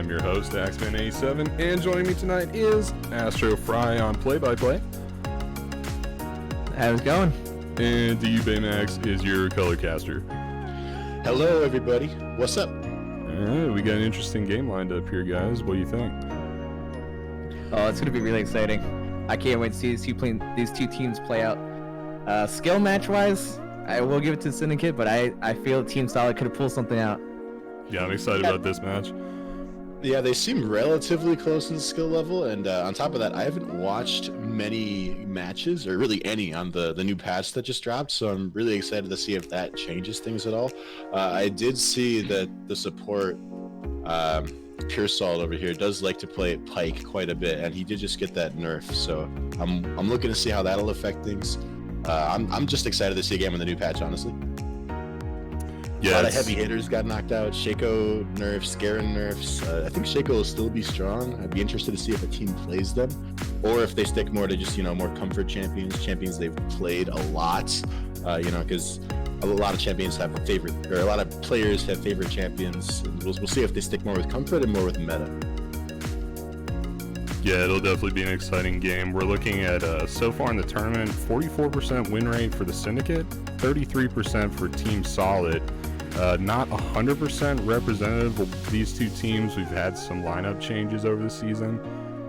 I'm your host, Axman87, and joining me tonight is Astro Fry on Play-by-Play. How's it going? And DU Baymax is your color caster. Hello, everybody. What's up? We got an interesting game lined up here, guys. What do you think? Oh, it's going to be really exciting. I can't wait to see these two teams play out. Skill match-wise, I will give it to Syndicate, but I feel Team Solid could have pulled something out. Yeah, I'm excited about this match. Yeah, they seem relatively close in skill level, and on top of that, I haven't watched many matches, or really any, on the new patch that just dropped, so I'm really excited to see if that changes things at all. I did see that the support, Pure Salt over here, does like to play Pike quite a bit, and he did just get that nerf, so I'm looking to see how that'll affect things. I'm just excited to see a game in the new patch, honestly. Yeah, a lot of heavy hitters got knocked out. Shaco nerfs, Garen nerfs. I think Shaco will still be strong. I'd be interested to see if a team plays them, or if they stick more to just more comfort champions they've played a lot. Because a lot of champions have favorite, or a lot of players have favorite champions. We'll see if they stick more with comfort and more with meta. Yeah, it'll definitely be an exciting game. We're looking at, so far in the tournament, 44% win rate for the Syndicate, 33% for Team Solid. Not 100% representative of these two teams. We've had some lineup changes over the season,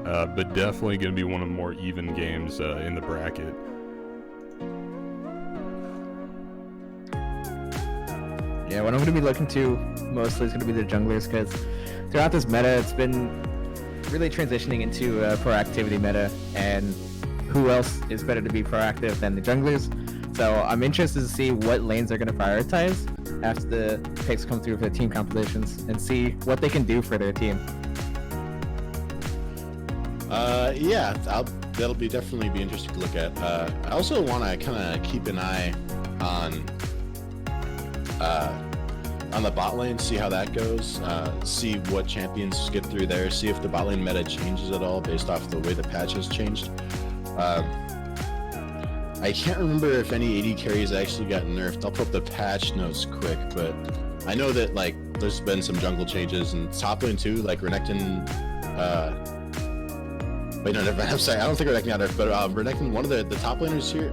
but definitely going to be one of the more even games in the bracket. Yeah, what I'm going to be looking to mostly is going to be the junglers, because throughout this meta, it's been really transitioning into a proactivity meta, and who else is better to be proactive than the junglers? So I'm interested to see what lanes they're going to prioritize after the picks come through for the team compositions, and see what they can do for their team. That'll definitely be interesting to look at. I also want to kind of keep an eye on the bot lane, see how that goes, see what champions get through there, see if the bot lane meta changes at all based off the way the patch has changed. I can't remember if any AD carries actually got nerfed. I'll pull up the patch notes quick, but I know that there's been some jungle changes, and top lane too, like Renekton. I'm sorry, I don't think Renekton got nerfed, but Renekton, one of the top laners here,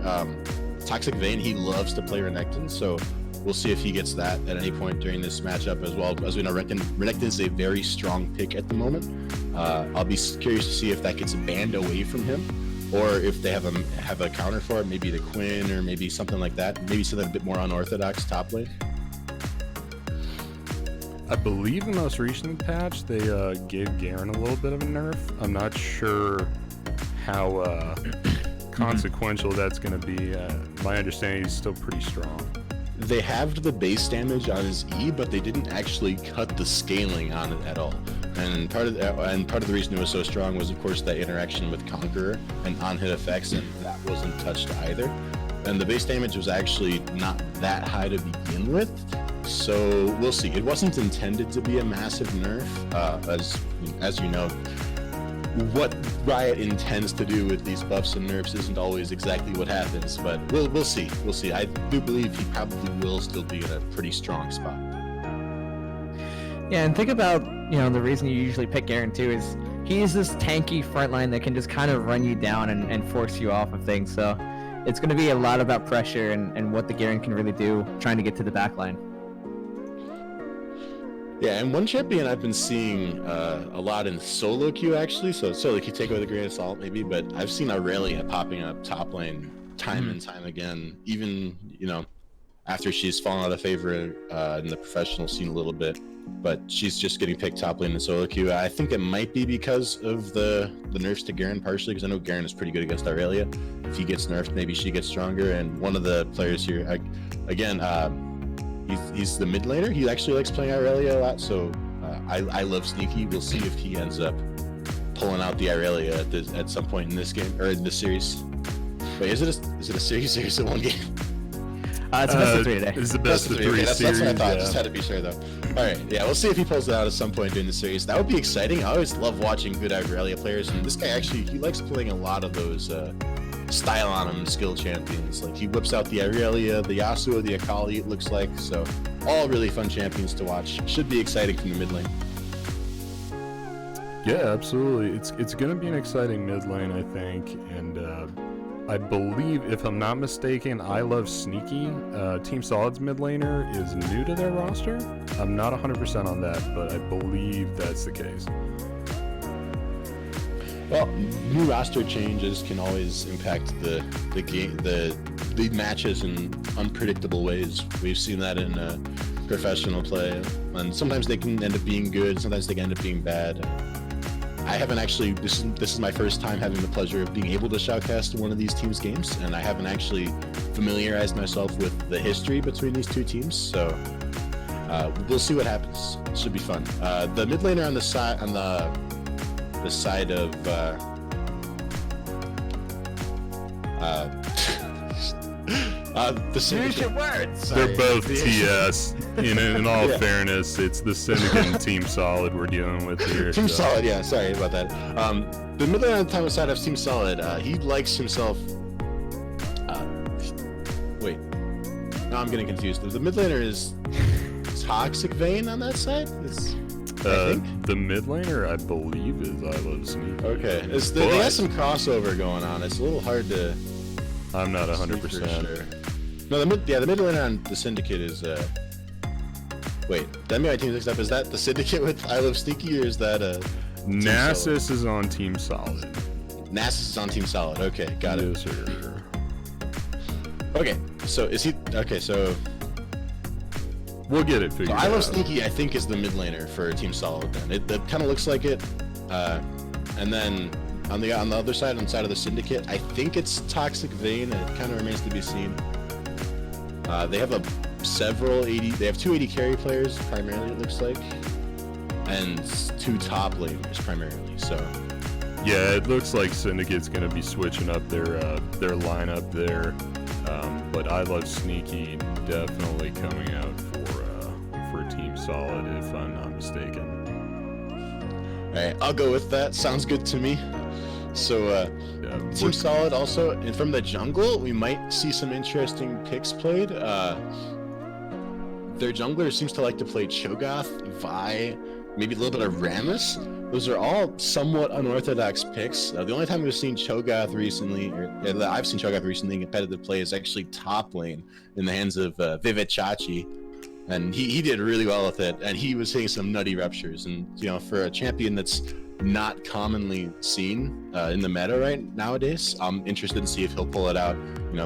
Toxic Vayne, he loves to play Renekton, so we'll see if he gets that at any point during this matchup as well. As we know, Renekton is a very strong pick at the moment. I'll be curious to see if that gets banned away from him, or if they have a counter for it, maybe the Quinn or maybe something like that. Maybe something a bit more unorthodox top lane. I believe the most recent patch, they gave Garen a little bit of a nerf. I'm not sure how consequential that's going to be. My understanding is still pretty strong. They halved the base damage on his E, but they didn't actually cut the scaling on it at all. And part of the reason it was so strong was, of course, that interaction with Conqueror and on-hit effects, and that wasn't touched either. And the base damage was actually not that high to begin with, so we'll see. It wasn't intended to be a massive nerf, as you know. What Riot intends to do with these buffs and nerfs isn't always exactly what happens, but we'll see. We'll see. I do believe he probably will still be in a pretty strong spot. Yeah, and think about, the reason you usually pick Garen too is he's this tanky frontline that can just kind of run you down and force you off of things. So it's going to be a lot about pressure and what the Garen can really do trying to get to the backline. Yeah, and one champion I've been seeing a lot in solo queue, actually, so solo queue, take it with a grain of salt maybe, but I've seen Aurelia popping up top lane time and time again, even, after she's fallen out of favor in the professional scene a little bit, but she's just getting picked top lane in solo queue. I think it might be because of the nerfs to Garen partially, because I know Garen is pretty good against Aurelia. If he gets nerfed, maybe she gets stronger, and one of the players here, he's the mid laner. He actually likes playing Aurelia a lot, so I love Sneaky. We'll see if he ends up pulling out the Aurelia at some point in this game, or in this series. Wait, is it a series or is it one game? It's a best of 3 today. It's the best of 3 series. That's what I thought. Yeah. Just had to be sure, though. All right, yeah, we'll see if he pulls it out at some point during the series. That would be exciting. I always love watching good Aurelia players, and this guy actually, he likes playing a lot of those style on him skill champions. Like, he whips out the Aurelia, the Yasuo, the Akali, it looks like. So all really fun champions to watch. Should be exciting from the mid lane. Yeah, absolutely. It's going to be an exciting mid lane, I think, and I believe, if I'm not mistaken, I Love Sneaky, Team Solid's mid laner, is new to their roster. I'm not 100% on that, but I believe that's the case. Well, new roster changes can always impact the game, the matches in unpredictable ways. We've seen that in professional play, and sometimes they can end up being good, sometimes they can end up being bad. I haven't actually, this is my first time having the pleasure of being able to shoutcast one of these teams' games, and I haven't actually familiarized myself with the history between these two teams, so we'll see what happens. It should be fun. The mid laner on the side, the side of the Syndicate. words. They're both TS. In all fairness, it's the Syndicate and Team Solid we're dealing with here. Team Solid, yeah, sorry about that. The mid laner on the time side of Team Solid, he likes himself. Wait, now I'm getting confused. The mid laner is Toxic Vein on that side. I think the mid laner, I believe, is I Love Sneaky. Okay, they got some crossover going on. It's a little hard to. I'm not 100%. Sure. No, the mid laner on the Syndicate is. Wait, that made my team mixed up. Is that the Syndicate with I Love Sneaky, or is that Nasus is on Team Solid. Nasus is on Team Solid. Okay, got it. Yes, sir. Okay, so is he? Okay, so. We'll get it figured out. I Love Sneaky, I think, is the mid laner for Team Solid. Then it kind of looks like it. And then on the other side, on the side of the Syndicate, I think it's Toxic Vein. It kind of remains to be seen. They have several 80. They have 2 AD carry players primarily. It looks like, and 2 top laners primarily. So. Yeah, it looks like Syndicate's going to be switching up their lineup there. But I Love Sneaky definitely coming out for Team Solid, if I'm not mistaken. All right, I'll go with that. Sounds good to me. So, Team Solid also, and from the jungle, we might see some interesting picks played. Their jungler seems to like to play Cho'Gath, Vi, maybe a little bit of Rammus. Those are all somewhat unorthodox picks. The only time we've seen Cho'Gath recently, or I've seen Cho'Gath recently in competitive play, is actually top lane in the hands of Vivichachi. And he did really well with it, and he was hitting some nutty ruptures. And for a champion that's not commonly seen in the meta right nowadays, I'm interested to see if he'll pull it out.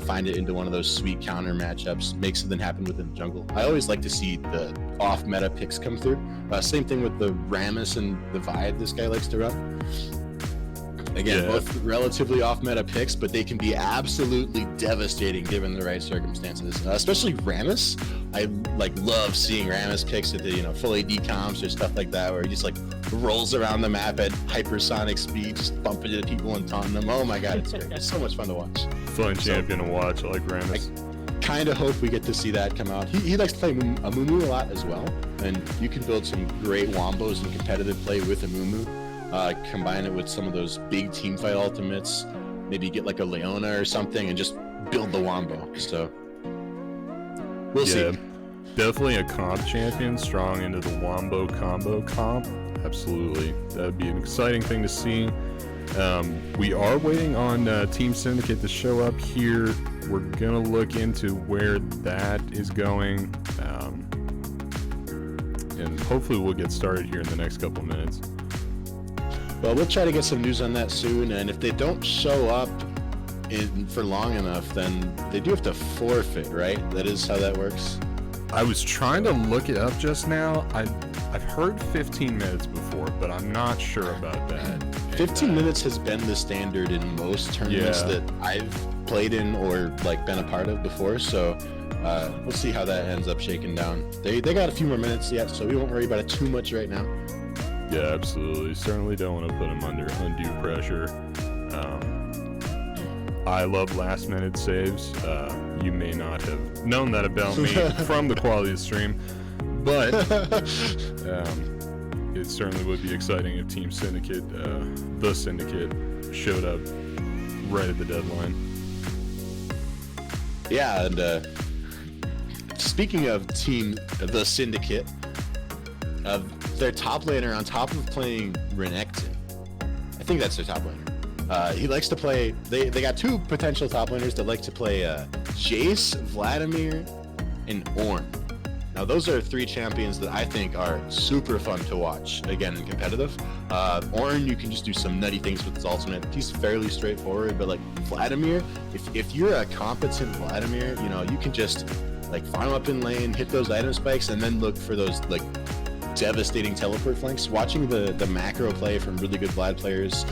Find it into one of those sweet counter matchups, make something happen within the jungle. I always like to see the off-meta picks come through. Same thing with the Rammus and the Vibe this guy likes to run. Again, both relatively off-meta picks, but they can be absolutely devastating given the right circumstances. Especially Rammus. I love seeing Rammus picks at the full AD comps or stuff like that, where he just rolls around the map at hypersonic speed, just bumping into people and taunting them. Oh my god, it's great. It's so much fun to watch. Fun champion to watch. I like Rammus. Kind of hope we get to see that come out. He likes to play Amumu a lot as well, and you can build some great wombos in competitive play with Amumu. Combine it with some of those big team fight ultimates, maybe get like a Leona or something and just build the wombo. So we'll see. Definitely a comp champion, strong into the wombo combo comp. Absolutely, that'd be an exciting thing to see. We are waiting on Team Syndicate to show up here. We're gonna look into where that is going, and hopefully we'll get started here in the next couple minutes. Well, we'll try to get some news on that soon, and if they don't show up for long enough, then they do have to forfeit, right? That is how that works. I was trying to look it up just now. I've heard 15 minutes before, but I'm not sure about that. 15 minutes has been the standard in most tournaments that I've played in or been a part of before, so we'll see how that ends up shaking down. They got a few more minutes yet, so we won't worry about it too much right now. Yeah, absolutely. Certainly don't want to put them under undue pressure. I love last minute saves. You may not have known that about me from the quality of the stream, but it certainly would be exciting if Team Syndicate, the Syndicate, showed up right at the deadline. Yeah, and speaking of the Syndicate, their top laner, on top of playing Renekton, I think that's their top laner. He likes to play. They got two potential top laners that like to play Jace, Vladimir, and Ornn. Now those are three champions that I think are super fun to watch. Again, in competitive. Ornn, you can just do some nutty things with his ultimate. He's fairly straightforward, but like Vladimir, if you're a competent Vladimir, you know, you can just like farm up in lane, hit those item spikes, and then look for those like devastating teleport flanks. Watching the macro play from really good Vlad players,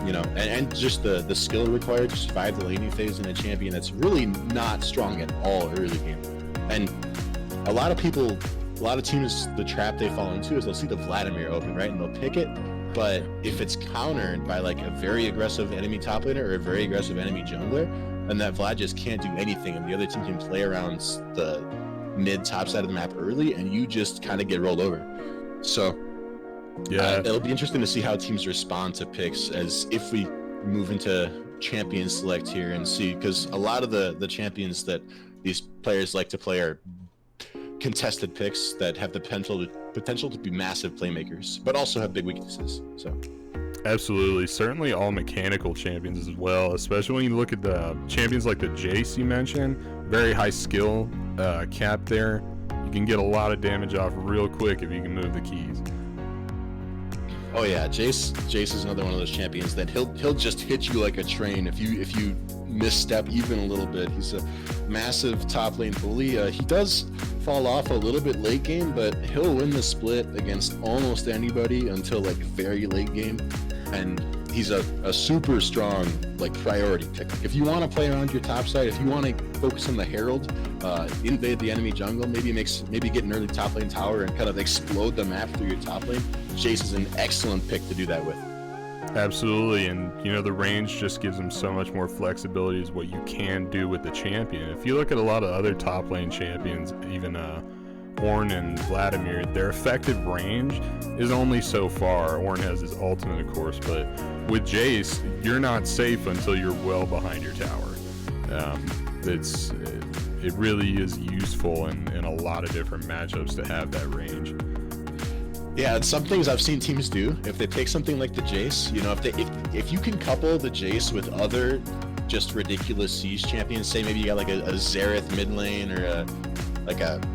you know, and just the skill required to survive the laning phase in a champion that's really not strong at all early game. And a lot of teams, the trap they fall into is they'll see the Vladimir open, right, and they'll pick it. But if it's countered by like a very aggressive enemy top laner or a very aggressive enemy jungler, then that Vlad just can't do anything, and the other team can play around the mid top side of the map early, and you just kind of get rolled over. So yeah, it'll be interesting to see how teams respond to picks as if we move into champion select here and see, because a lot of the champions that these players like to play are contested picks that have the potential to be massive playmakers, but also have big weaknesses. So absolutely, certainly all mechanical champions as well, especially when you look at the champions like the Jace you mentioned. Very high skill cap there. You can get a lot of damage off real quick if you can move the keys. Oh yeah, Jace is another one of those champions that he'll just hit you like a train if you misstep even a little bit. He's a massive top lane bully. He does fall off a little bit late game, but he'll win the split against almost anybody until like very late game, and he's a super strong like priority pick. If you want to play around your top side, if you want to focus on the Herald, invade the enemy jungle, maybe get an early top lane tower and kind of explode the map through your top lane, Jace is an excellent pick to do that with. Absolutely, and you know, the range just gives him so much more flexibility as what you can do with the champion. If you look at a lot of other top lane champions, even Ornn and Vladimir, their effective range is only so far. Ornn has his ultimate, of course, but with Jace, you're not safe until you're well behind your tower. It really is useful in a lot of different matchups to have that range. Yeah, it's some things I've seen teams do. If they take something like the Jace, you know, if you can couple the Jace with other just ridiculous siege champions, say maybe you got like a Xerath mid lane, or a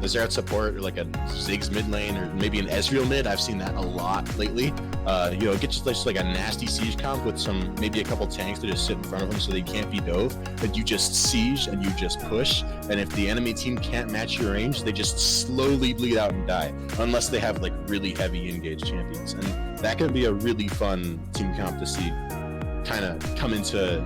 Xerath support, or like a Ziggs mid lane, or maybe an Ezreal mid. I've seen that a lot lately. You know, get just like a nasty siege comp with maybe a couple tanks that just sit in front of them so they can't be dove. But you just siege and you just push. And if the enemy team can't match your range, they just slowly bleed out and die, unless they have like really heavy engaged champions. And that can be a really fun team comp to see kind of come into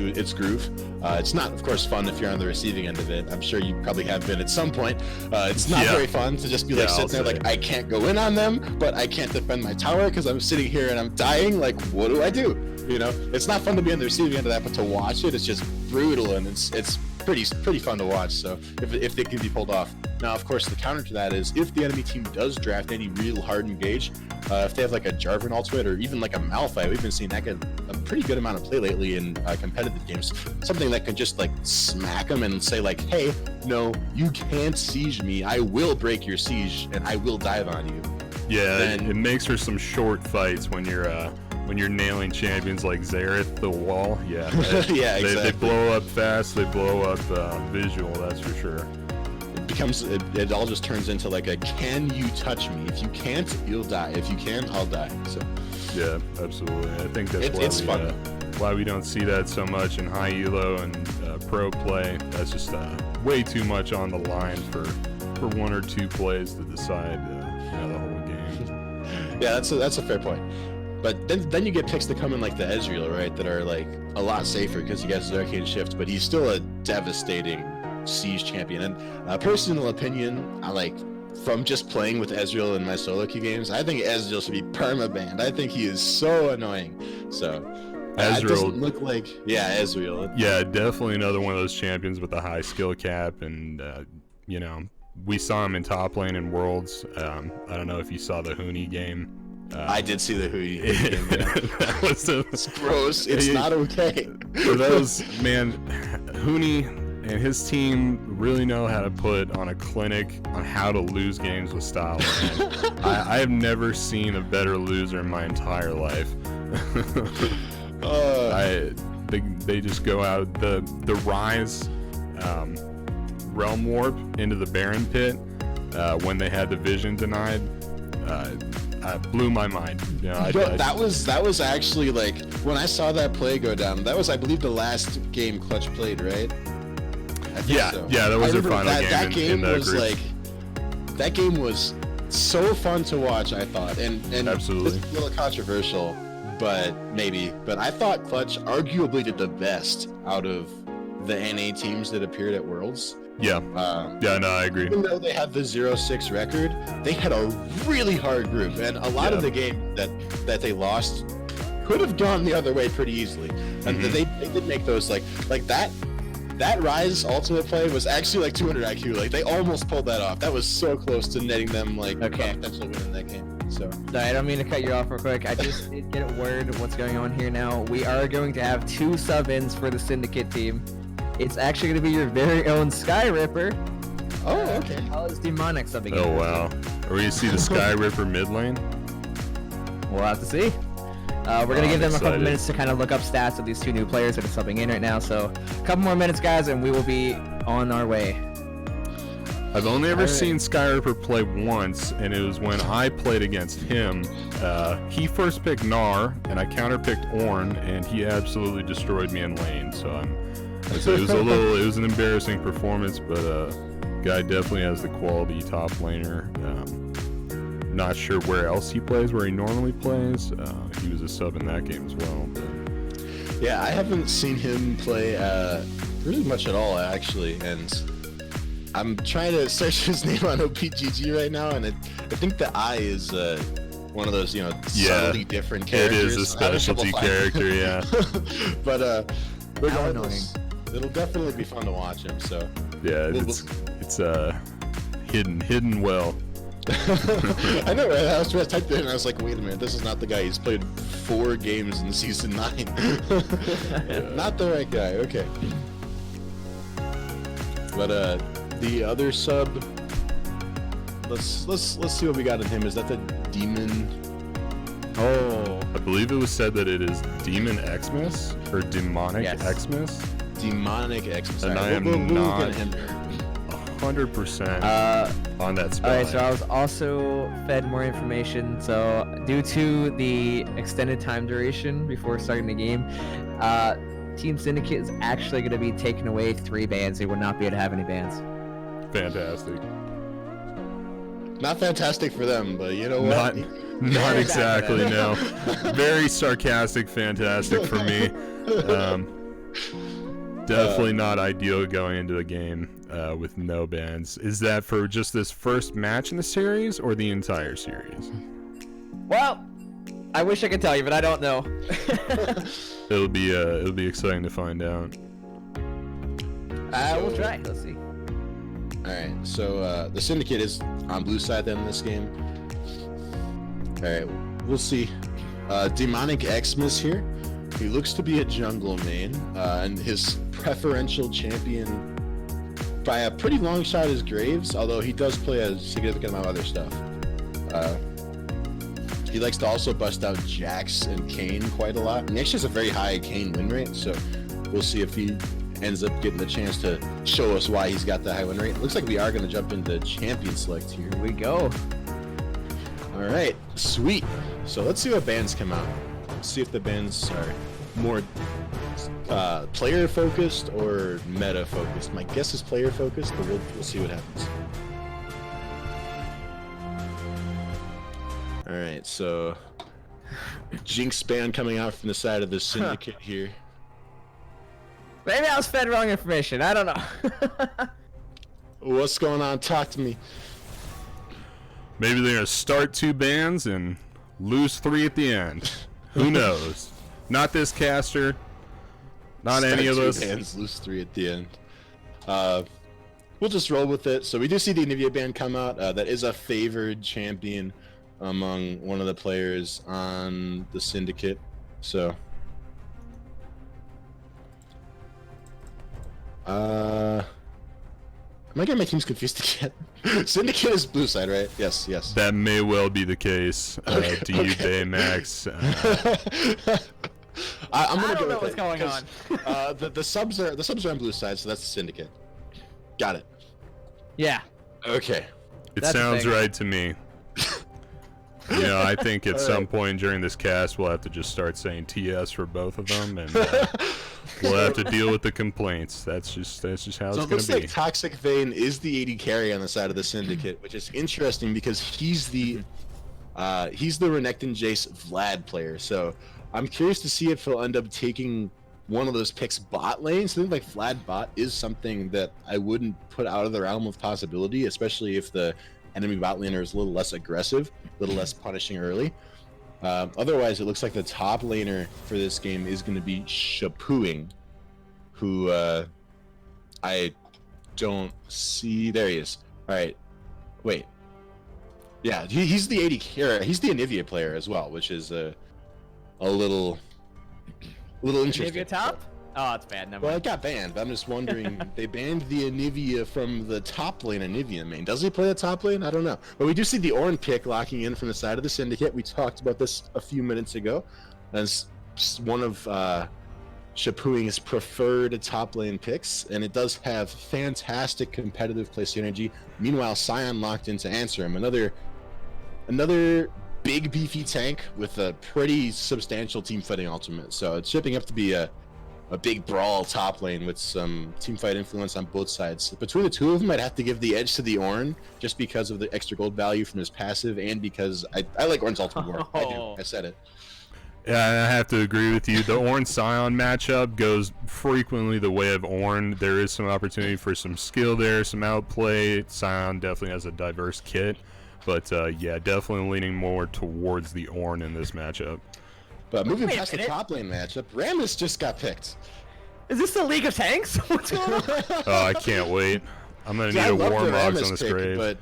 its groove. It's not, of course, fun if you're on the receiving end of it. I'm sure you probably have been at some point. It's not very fun to just be like sitting there like, I can't go in on them, but I can't defend my tower because I'm sitting here and I'm dying. Like, what do I do? You know, it's not fun to be on the receiving end of that, but to watch it, it's just brutal, and it's pretty fun to watch. So if they can be pulled off. Now, of course, the counter to that is if the enemy team does draft any real hard engage, if they have like a Jarvan ultimate or even like a Malphite, we've been seeing that get a pretty good amount of play lately in competitive games. Something that can just like smack them and say like, hey, no, you can't siege me. I will break your siege and I will dive on you. Yeah, it makes for some short fights when you're nailing champions like Xerath, the wall. Yeah, yeah, exactly. They blow up fast. They blow up visual. That's for sure. It all just turns into like a, can you touch me? If you can't, you'll die. If you can, I'll die. So yeah, absolutally. I think that's why we don't see that so much in high elo and pro play. That's just way too much on the line for one or two plays to decide the whole game. Yeah, that's a fair point. But then you get picks that come in like the Ezreal, right? That are like a lot safer because he gets his arcane shift, but he's still a devastating siege champion. And personal opinion, I like, from just playing with Ezreal in my solo queue games, I think Ezreal should be perma-banned. I think he is so annoying. So Ezreal doesn't look like, Ezreal. Yeah, definitely another one of those champions with a high skill cap, and you know, we saw him in top lane in Worlds. I don't know if you saw the Huni game. I did see the Huni game. Yeah. It's gross. It's not okay. For those, man, Huni and his team really know how to put on a clinic on how to lose games with style. I have never seen a better loser in my entire life. They just go out the Rise Realm Warp into the Baron Pit when they had the vision denied. Blew my mind. You know, that was actually like when I saw that play go down. That was, I believe, the last game Clutch played, right? Yeah, so. Yeah, that was their final that game. That game was group. like, that game was so fun to watch. I thought, and absolutely it's a little controversial, but I thought Clutch arguably did the best out of the NA teams that appeared at Worlds. Yeah. No, I agree. Even though they had the 0-6 record, they had a really hard group, and a lot of the game that they lost could have gone the other way pretty easily. And they did make those like that Rise ultimate play was actually like 200 IQ. Like they almost pulled that off. That was so close to netting them like a potential win in that game. So Sorry, I don't mean to cut you off real quick. I just did get a word of what's going on here now. We are going to have 2 sub-ins for the Syndicate team. It's actually going to be your very own Sky Ripper. Oh, okay. How is Demonic subbing in? Oh wow. Are we gonna see the Sky Ripper mid lane? We'll have to see. We're going to give them a couple excited. minutes to kind of look up stats of these 2 new players that are subbing in right now. So a couple more minutes, guys, and we will be on our way. I've only ever seen Sky Ripper play once, and it was when I played against him. He first picked Gnar, and I counterpicked Ornn, and he absolutely destroyed me in lane. So it was an embarrassing performance, but guy definitely has the quality top laner. Not sure where else he plays, where he normally plays. He was a sub in that game as well. But... Yeah, I haven't seen him play really much at all, actually, and I'm trying to search his name on OPGG right now, and I think the I is one of those, subtly different characters. It is a specialty character, yeah. But regardless, it'll definitely be fun to watch him. So yeah, it's hidden well. I know, right? I typed it in and I was like, wait a minute, this is not the guy. He's played 4 games in season 9. Not the right guy. Okay. But the other sub, let's see what we got in him. Is that the Demon? Oh, I believe it was said that it is Demon Xmas or Demonic Xmas. Demonic Xmas. And I am not 100% on that spell. Alright, so I was also fed more information. So due to the extended time duration before starting the game, Team Syndicate is actually going to be taking away 3 bans. They will not be able to have any bans. Fantastic. Not fantastic for them, but you know what? Not exactly, no. Very sarcastic, fantastic for me. Definitely not ideal going into a game with no bans. Is that for just this first match in the series or the entire series? Well, I wish I could tell you, but I don't know. It'll be exciting to find out. We'll try. Let's see. Alright, so the Syndicate is on blue side then in this game. Alright, we'll see. Demonic Xmas here. He looks to be a jungle main, and his preferential champion by a pretty long shot is Graves, although he does play a significant amount of other stuff. He likes to also bust out Jax and Kayn quite a lot. And he actually has a very high Kayn win rate, so we'll see if he ends up getting the chance to show us why he's got the high win rate. Looks like we are going to jump into champion select here. Here we go. All right, sweet. So let's see what bans come out. Let's see if the bans are more player focused or meta focused. My guess is player focused, but we'll see what happens. All right, so Jinx ban coming out from the side of the Syndicate here. Maybe I was fed wrong information. I don't know. What's going on? Talk to me. Maybe they're gonna start 2 bans and lose 3 at the end. Who knows? Not this caster. Not any of us. Bans, lose 3 at the end. We'll just roll with it. So we do see the Anivia ban come out. That is a favored champion among one of the players on the Syndicate. So Am I getting my teams confused again? Syndicate is blue side, right? Yes, yes. That may well be the case. Okay, To you, okay. Baymax. I'm gonna I don't go know with what's it, going on. 'cause, the subs are on blue side, so that's the Syndicate. Got it. Yeah. Okay. It That's the sounds thing. right to me. You know, I think at All some right. point during this cast, we'll have to just start saying TS for both of them, and we'll have to deal with the complaints. That's just how So it's it gonna looks be. like Toxic Vein is the AD carry on the side of the Syndicate, which is interesting because he's the Renekton Jace Vlad player. So I'm curious to see if he'll end up taking one of those picks bot lane. Something like Vlad bot is something that I wouldn't put out of the realm of possibility, especially if the enemy bot laner is a little less aggressive, a little less punishing early. Otherwise, it looks like the top laner for this game is going to be Shapuing, who I don't see. There he is. All right, wait. Yeah, he's the AD carry. He's the Anivia player as well, which is a little interesting. Maybe a top? Oh, it's bad. Never Well, mind. it got banned, but I'm just wondering. They banned the Anivia from the top lane Anivia main. Does he play the top lane? I don't know. But we do see the Ornn pick locking in from the side of the Syndicate. We talked about this a few minutes ago. That's one of Shapuing's preferred top lane picks, and it does have fantastic competitive play synergy. Meanwhile, Sion locked in to answer him. Another big beefy tank with a pretty substantial team fighting ultimate. So it's shaping up to be a big brawl top lane with some team fight influence on both sides. Between the two of them, I'd have to give the edge to the Ornn just because of the extra gold value from his passive and because I like Ornn's ultimate more. I do. I said it. Yeah, I have to agree with you. The Ornn Scion matchup goes frequently the way of Ornn. There is some opportunity for some skill there, some outplay. Scion definitely has a diverse kit, but yeah, definitely leaning more towards the Ornn in this matchup. But moving Wait a past the minute. top lane matchup, Rammus just got picked. Is this the League of Tanks? What's going on? Oh, I can't wait. I'm gonna See, need I a love the Warmogs Rammus on this pick, grave. but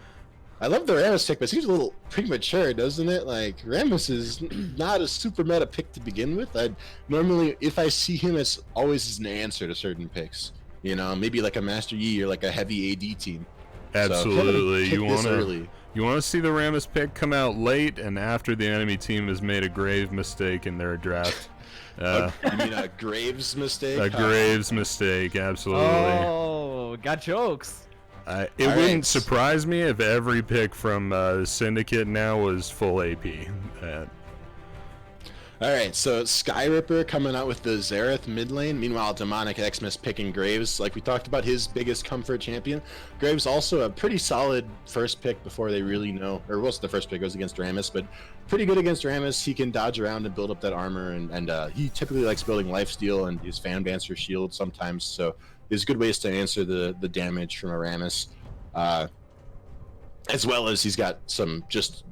I love the Rammus pick, but it seems a little premature, doesn't it? Like Rammus is not a super meta pick to begin with. I'd normally, if I see him, it's always as an answer to certain picks. You know, maybe like a Master Yi or like a heavy AD team. Absolutely. So, You want to see the Rammus pick come out late and after the enemy team has made a grave mistake in their draft. You mean a Graves mistake? A Graves mistake, absolutely. Oh, got jokes. It All wouldn't right. surprise me if every pick from Syndicate now was full AP. All right, so Sky Ripper coming out with the Xerath mid lane. Meanwhile, Demonic Xmas picking Graves. Like we talked about, his biggest comfort champion. Graves also a pretty solid first pick before they really know, or wasn't the first pick, it was against Rammus, but pretty good against Rammus. He can dodge around and build up that armor, and he typically likes building lifesteal and his fan bancer shield sometimes. So there's good ways to answer the damage from a Rammus, as well as he's got some just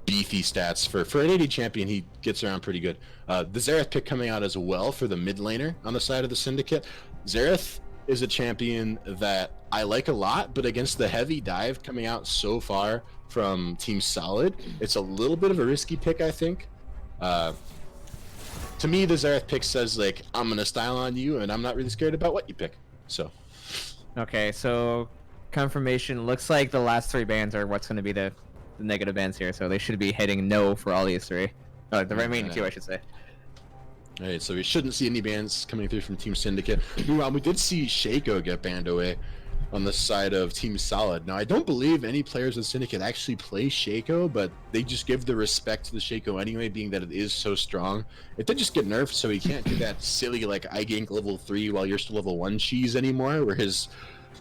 beefy stats for an AD champion. He gets around pretty good. The Xerath pick coming out as well for the mid laner on the side of the Syndicate. Xerath is a champion that I like a lot, but against the heavy dive coming out so far from Team Solid, it's a little bit of a risky pick, I think. To me, the Xerath pick says like, I'm gonna style on you, and I'm not really scared about what you pick. So Okay, so confirmation. Looks like the last three bans are what's going to be the negative bans here, so they should be hitting no for all these three. The remaining two, I should say. all right, so we shouldn't see any bans coming through from Team Syndicate. Meanwhile, we did see Shaco get banned away on the side of Team Solid. Now, I don't believe any players in Syndicate actually play Shaco, but they just give the respect to the Shaco anyway, being that it is so strong. It did just get nerfed, so he can't do that silly, like, I gank level 3 while you're still level 1 cheese anymore, where his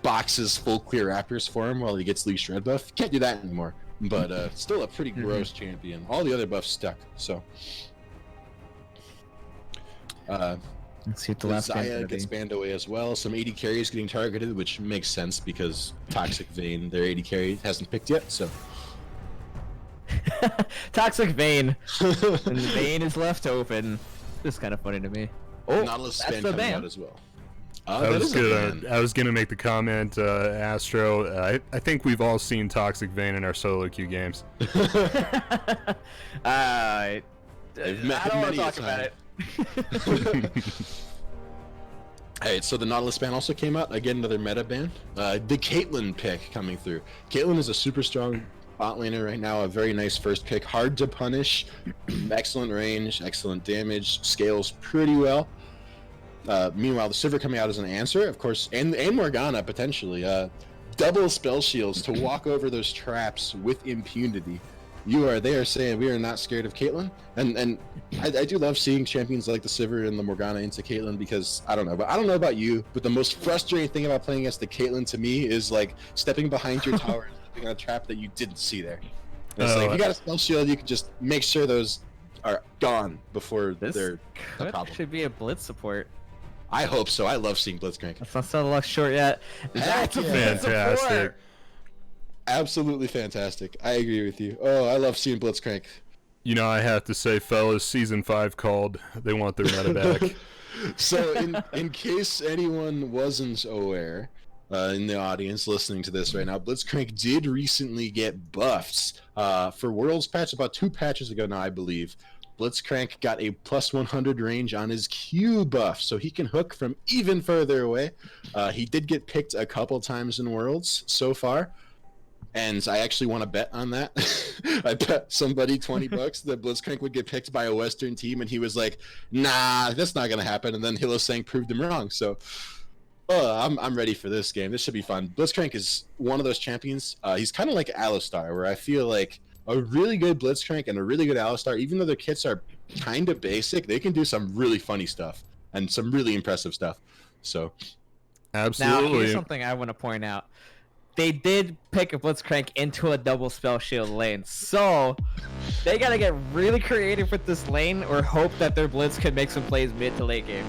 boxes full clear raptors for him while he gets Leash Red buff. Can't do that anymore. But still a pretty gross champion. All the other buffs stuck, so... Let's see what the last ban's Zaya gonna gets be. banned away as well. Some AD carries getting targeted, which makes sense because Toxic Vein, their AD carry, hasn't picked yet. So Toxic Vein. And the vein is left open. This is kind of funny to me. Oh, Nautilus that's ban the coming ban. out as well. I That was is a ban. gonna, I was gonna make the comment, Astro. I think we've all seen Toxic Vein in our solo queue games. I They've met don't want many to a talk about time. it. Alright, so the Nautilus ban also came out. Again, another meta ban. The Caitlyn pick coming through. Caitlyn is a super strong bot laner right now. A very nice first pick. Hard to punish. Excellent range, excellent damage. Scales pretty well. Meanwhile, the Sivir coming out as an answer, of course, and Morgana potentially. Double spell shields to walk over those traps with impunity. They are saying we are not scared of Caitlyn, and I do love seeing champions like the Sivir and the Morgana into Caitlyn because I don't know about you, but the most frustrating thing about playing against the Caitlyn to me is like stepping behind your tower and stepping on a trap that you didn't see there. And it's like if you got a spell shield, you can just make sure those are gone before they're a problem. Should be a blitz support. I hope so. I love seeing Blitzcrank. That's not so luck short yet. That's a blitz Fantastic. support. Absolutely fantastic. I agree with you. Oh, I love seeing Blitzcrank. You know, I have to say, fellas, season 5 called. They want their meta back. So, in case anyone wasn't aware, in the audience listening to this right now, Blitzcrank did recently get buffs. For Worlds patch, about 2 patches ago now, I believe. Blitzcrank got a plus 100 range on his Q buff, so he can hook from even further away. He did get picked a couple times in Worlds so far. And I actually want to bet on that. I bet somebody $20 that Blitzcrank would get picked by a Western team, and he was like, "Nah, that's not gonna happen." And then Hillosang proved him wrong. So, I'm ready for this game. This should be fun. Blitzcrank is one of those champions. He's kind of like Alistar, where I feel like a really good Blitzcrank and a really good Alistar, even though their kits are kind of basic, they can do some really funny stuff and some really impressive stuff. So, Absolutely. Now, here's something I want to point out. They did pick a Blitzcrank into a double spell shield lane, so they gotta get really creative with this lane or hope that their Blitz can make some plays mid to late game.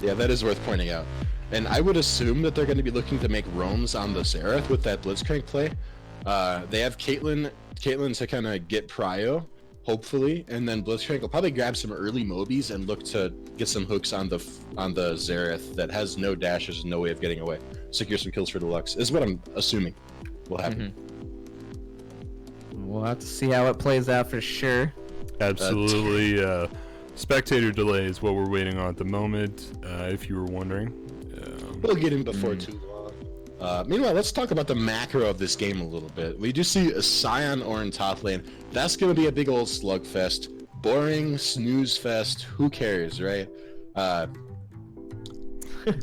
Yeah, that is worth pointing out. And I would assume that they're going to be looking to make roams on the Xerath with that Blitzcrank play. They have Caitlyn to kind of get prio, hopefully, and then Blitzcrank will probably grab some early Mobies and look to get some hooks on the Xerath that has no dashes and no way of getting away. Secure some kills for the Lux is what I'm assuming will happen. We'll have to see how it plays out for sure. Absolutely. Spectator delay is what we're waiting on at the moment, if you were wondering. We'll get in before too long. Meanwhile, let's talk about the macro of this game a little bit. We do see a Scion Ornn top lane. That's going to be a big old slugfest. Boring, snooze fest. Who cares, right?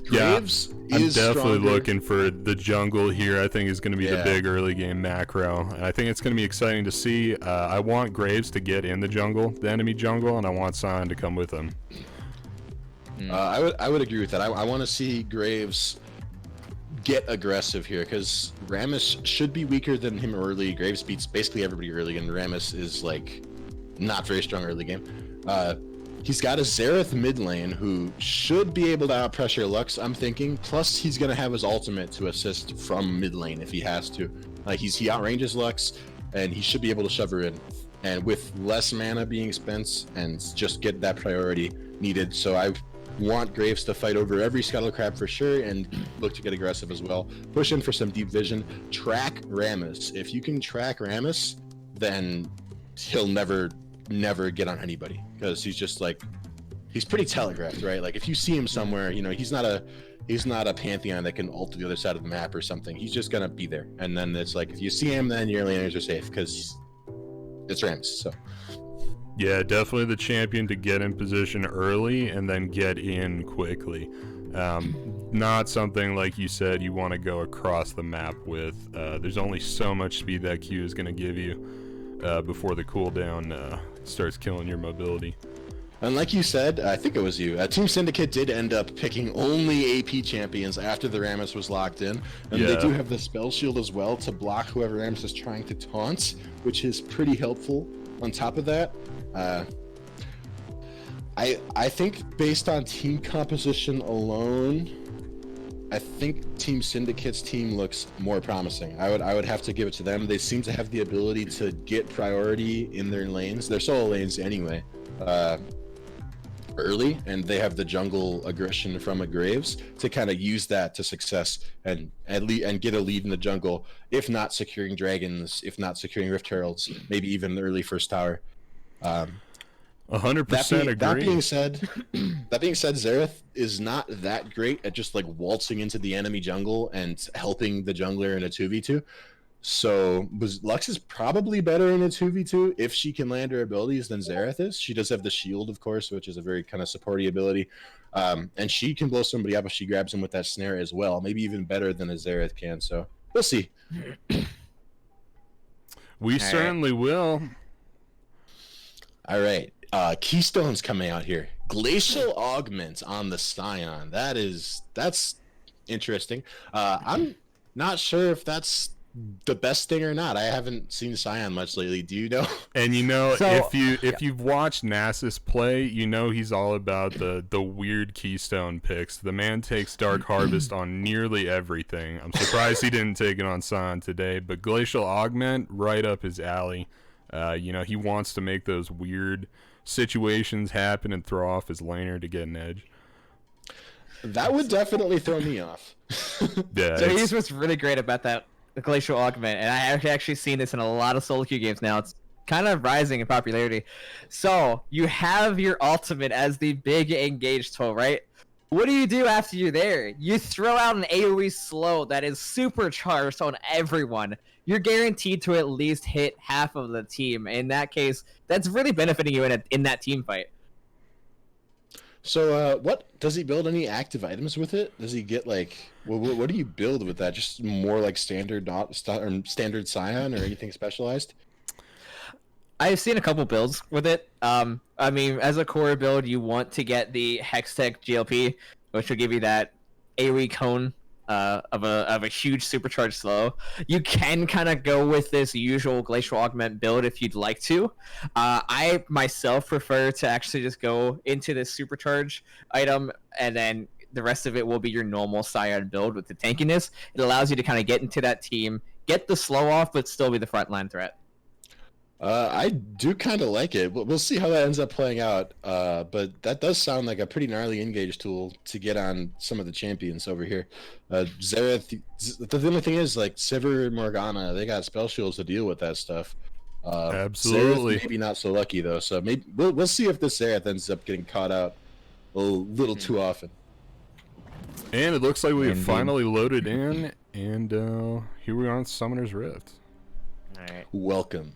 Graves I'm is definitely stronger. looking for the jungle here. I think is going to be the big early game macro. And I think it's going to be exciting to see. I want Graves to get in the jungle, the enemy jungle, and I want Scion to come with him. I would agree with that. I want to see Graves get aggressive here because Rammus should be weaker than him early. Graves beats basically everybody early, and Rammus is like not very strong early game. He's got a Xerath mid lane who should be able to outpressure Lux, I'm thinking. Plus, he's going to have his ultimate to assist from mid lane if he has to. Like he outranges Lux, and he should be able to shove her in. And with less mana being spent, and just get that priority needed. So I want Graves to fight over every Scuttle Crab for sure, and look to get aggressive as well. Push in for some deep vision. Track Rammus. If you can track Rammus, then he'll never get on anybody because he's just like he's pretty telegraphed, right? Like if you see him somewhere, you know, he's not a Pantheon that can ult to the other side of the map or something. He's just gonna be there, and then it's like if you see him, then your laners are safe because it's Rammus. So Yeah, definitely the champion to get in position early and then get in quickly. Not something like you said you want to go across the map with. There's only so much speed that Q is going to give you before the cooldown starts killing your mobility. And like you said, I think it was you, Team Syndicate did end up picking only AP champions after the Rammus was locked in. And they do have the spell shield as well to block whoever Rammus is trying to taunt, which is pretty helpful. On top of that, I think based on team composition alone, I think Team Syndicate's team looks more promising. I would have to give it to them. They seem to have the ability to get priority in their lanes. Their solo lanes anyway. Early, and they have the jungle aggression from a Graves to kind of use that to success and get a lead in the jungle, if not securing dragons, if not securing Rift Heralds, maybe even the early first tower. 100% agree. That being said, Xerath is not that great at just like waltzing into the enemy jungle and helping the jungler in a 2v2. So Lux is probably better in a 2v2 if she can land her abilities than Xerath is. She does have the shield, of course, which is a very kind of supporty ability. And she can blow somebody up if she grabs him with that snare as well. Maybe even better than a Xerath can. So we'll see. We certainly will. All right. Keystone's coming out here. Glacial Augment on the Scion. That's interesting. I'm not sure if that's the best thing or not. I haven't seen Scion much lately. Do you know? And if you've watched Nasus play, you know he's all about the weird keystone picks. The man takes Dark Harvest on nearly everything. I'm surprised he didn't take it on Scion today, but Glacial Augment, right up his alley. He wants to make those weird situations happen and throw off his laner to get an edge. That would definitely throw me off. Yeah. So here's what's really great about that, the Glacial Augment, and I have actually seen this in a lot of solo queue games now. It's kind of rising in popularity. So you have your ultimate as the big engaged tool, right? What do you do after you're there? You throw out an AoE slow that is supercharged on everyone. You're guaranteed to at least hit half of the team. In that case, that's really benefiting you in that team fight. So, what does he build? Any active items with it? Does he get like what do you build with that? Just more like standard standard Scion or anything specialized? I've seen a couple builds with it. I mean, as a core build, you want to get the Hextech GLP, which will give you that AoE cone of a huge supercharged slow. You can kind of go with this usual Glacial Augment build if you'd like to. I myself prefer to actually just go into this supercharge item, and then the rest of it will be your normal Scion build with the tankiness. It allows you to kind of get into that team, get the slow off, but still be the frontline threat. I do kind of like it. We'll see how that ends up playing out. But that does sound like a pretty gnarly engage tool to get on some of the champions over here. Xerath, the only thing is, like, Sivir and Morgana, they got spell shields to deal with that stuff. Absolutely. Xerath maybe not so lucky, though. So maybe we'll see if this Xerath ends up getting caught out a little too often. And it looks like we have finally loaded in, and here we are on Summoner's Rift. All right. Welcome.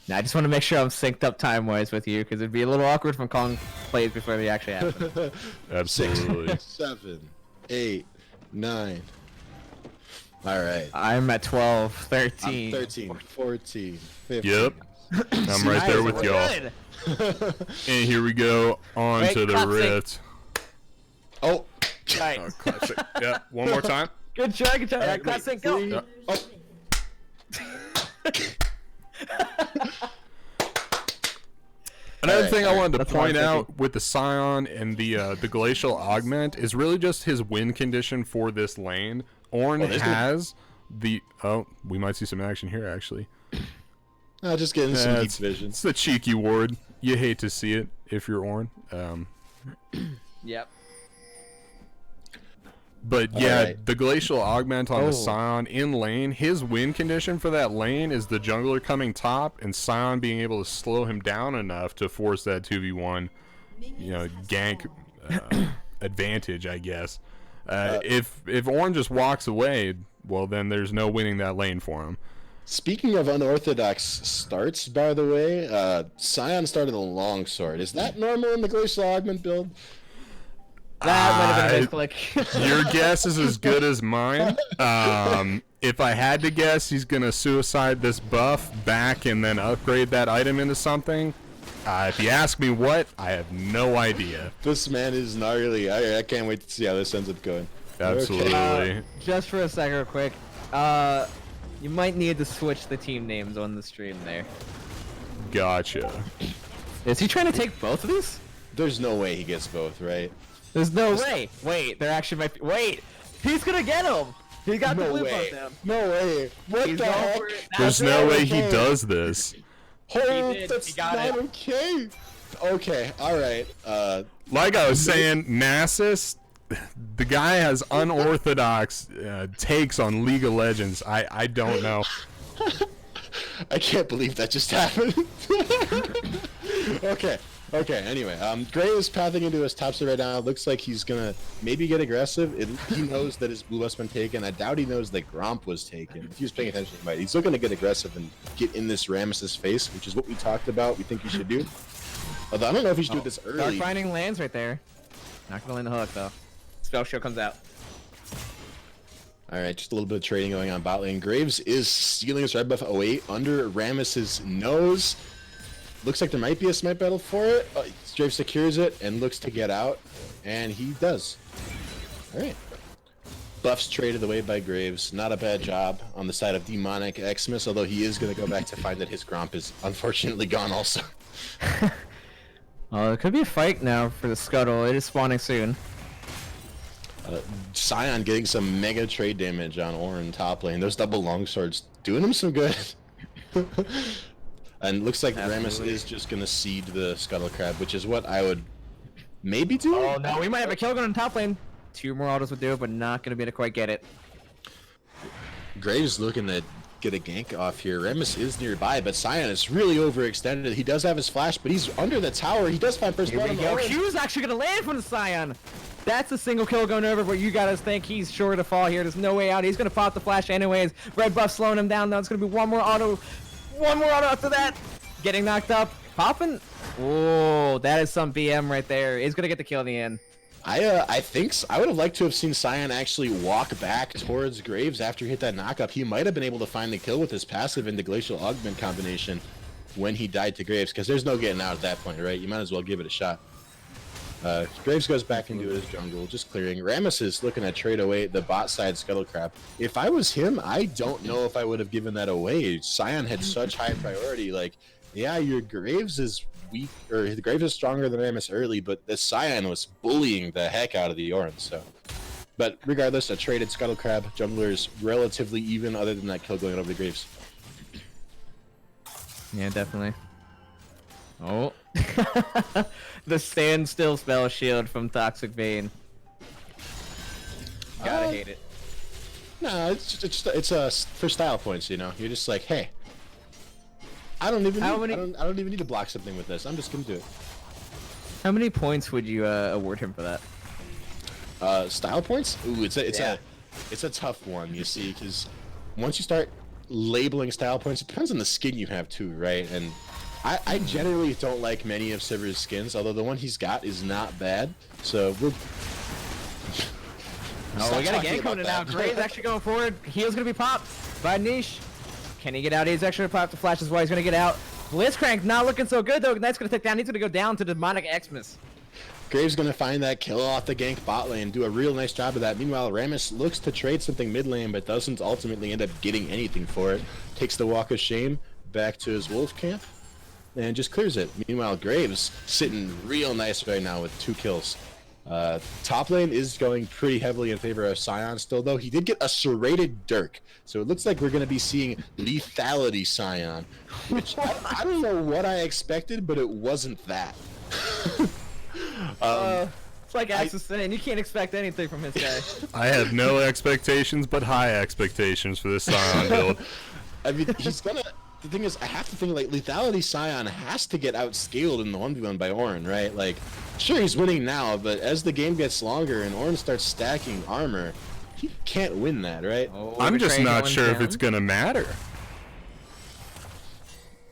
Now, I just want to make sure I'm synced up time-wise with you, because it'd be a little awkward from calling plays before they actually happen. Absolutely. 6, 7, 8, 9. All right. I'm at 12, 13. I'm 13, 14, 15. Yep. I'm right there with y'all. And here we go on to the Rift. Oh. Nice. Oh, classic. Yeah, one more time. Good try, good try. Right, Classic, go. Yeah. Oh. Another thing I wanted to That's point fine, out with the Scion and the Glacial Augment is really just his win condition for this lane. Ornn has the... Oh, we might see some action here, actually. Just getting some deep It's vision. the cheeky ward. You hate to see it if you're Ornn. Yep. But yeah, right. the Glacial Augment on the Scion in lane, his win condition for that lane is the jungler coming top and Scion being able to slow him down enough to force that 2v1, gank advantage, I guess. If Ornn just walks away, well, then there's no winning that lane for him. Speaking of unorthodox starts, by the way, Scion started a longsword. Is that normal in the Glacial Augment build? That might have been a misclick. Your guess is as good as mine. If I had to guess, he's going to suicide this buff back and then upgrade that item into something. If you ask me what, I have no idea. This man is gnarly. I can't wait to see how this ends up going. Absolutely. Okay. Just for a second real quick, you might need to switch the team names on the stream there. Gotcha. Is he trying to take both of these? There's no way he gets both, right? There's no way. Wait, there actually might be. Wait, he's gonna get him. He got the No loop way. on them. No way. What He's the going heck? for it. There's no way he does this. Oh, did. that's He got not it. okay. Okay, alright. Like I was saying, Nasus, the guy has unorthodox takes on League of Legends. I don't know. I can't believe that just happened. Okay. Anyway, Gray is pathing into his top side right now. Looks like he's gonna maybe get aggressive. He knows that his blue buff's been taken. I doubt he knows that Gromp was taken. If he was paying attention, he might. He's looking to get aggressive and get in this Rammus's face, which is what we talked about. We think he should do. Although I don't know if he should do this early. Dark Binding lands right there. Not gonna land the hook though. Spell Shield comes out. All right, just a little bit of trading going on bot lane. Graves is stealing his red buff away under Rammus's nose. Looks like there might be a smite battle for it. Graves secures it and looks to get out, and he does. All right. Buffs traded away by Graves. Not a bad job on the side of Demonic Xmas, although he is going to go back to find that his Gromp is unfortunately gone also. Oh, it could be a fight now for the Scuttle. It is spawning soon. Scion getting some mega trade damage on Orin top lane. Those double longswords doing him some good. And looks like Rammus is just going to seed the Scuttle Crab, which is what I would maybe do. Oh no, we might have a kill gun on top lane. 2 more autos would do it, but not going to be able to quite get it. Graves looking to get a gank off here. Rammus is nearby, but Scion is really overextended. He does have his flash, but he's under the tower. He does find first blood on the Orin. Q's actually going to land from the Scion. That's a single kill going over, but you guys think he's sure to fall here. There's no way out. He's going to pop the flash anyways. Red buff slowing him down. Now it's going to be one more auto after that. Getting knocked up. Popping. Oh, that is some BM right there. He's going to get the kill in the end. I think so. I would have liked to have seen Scion actually walk back towards Graves after he hit that knockup. He might have been able to find the kill with his passive into Glacial Augment combination when he died to Graves, because there's no getting out at that point, right? You might as well give it a shot. Graves goes back into his jungle, just clearing. Rammus is looking at trade away the bot side Scuttle Crab. If I was him, I don't know if I would have given that away. Scion had such high priority. Like, yeah, your Graves is weak, or the Graves is stronger than Rammus early, but the Scion was bullying the heck out of the Orin, so. But regardless, a traded Scuttle Crab. Jungler's relatively even, other than that kill going over the Graves. Yeah, definitely. Oh. The standstill spell shield from Toxic Vein. Gotta hate it. No, it's for style points, you know. You're just like, hey, I don't even need to block something with this. I'm just gonna do it. How many points would you award him for that? Style points? Ooh, it's a tough one, you see, because once you start labeling style points, it depends on the skin you have too, right? And I generally don't like many of Sivir's skins, although the one he's got is not bad. So we're. Oh, we got a gank coming now. Gray's actually going forward. Heal's gonna be popped by Niche. Can he get out? He's actually gonna pop the flash as well. He's gonna get out. Blitzcrank not looking so good though. That's gonna take down. He's gonna go down to Demonic Xmas. Graves gonna find that kill off the gank bot lane, do a real nice job of that. Meanwhile, Rammus looks to trade something mid lane, but doesn't ultimately end up getting anything for it. Takes the walk of shame back to his wolf camp and just clears it. Meanwhile, Graves sitting real nice right now with 2 kills. Top lane is going pretty heavily in favor of Scion still, though. He did get a serrated Dirk, so it looks like we're going to be seeing lethality Scion, which I don't know what I expected, but it wasn't that. It's like Axe was saying, you can't expect anything from this guy. I have no expectations, but high expectations for this Scion build. I mean, he's gonna. The thing is, I have to think like lethality Scion has to get outscaled in the 1v1 by Orin, right? Like, sure he's winning now, but as the game gets longer and Orin starts stacking armor, he can't win that, right? Oh, I'm just not sure if it's gonna matter.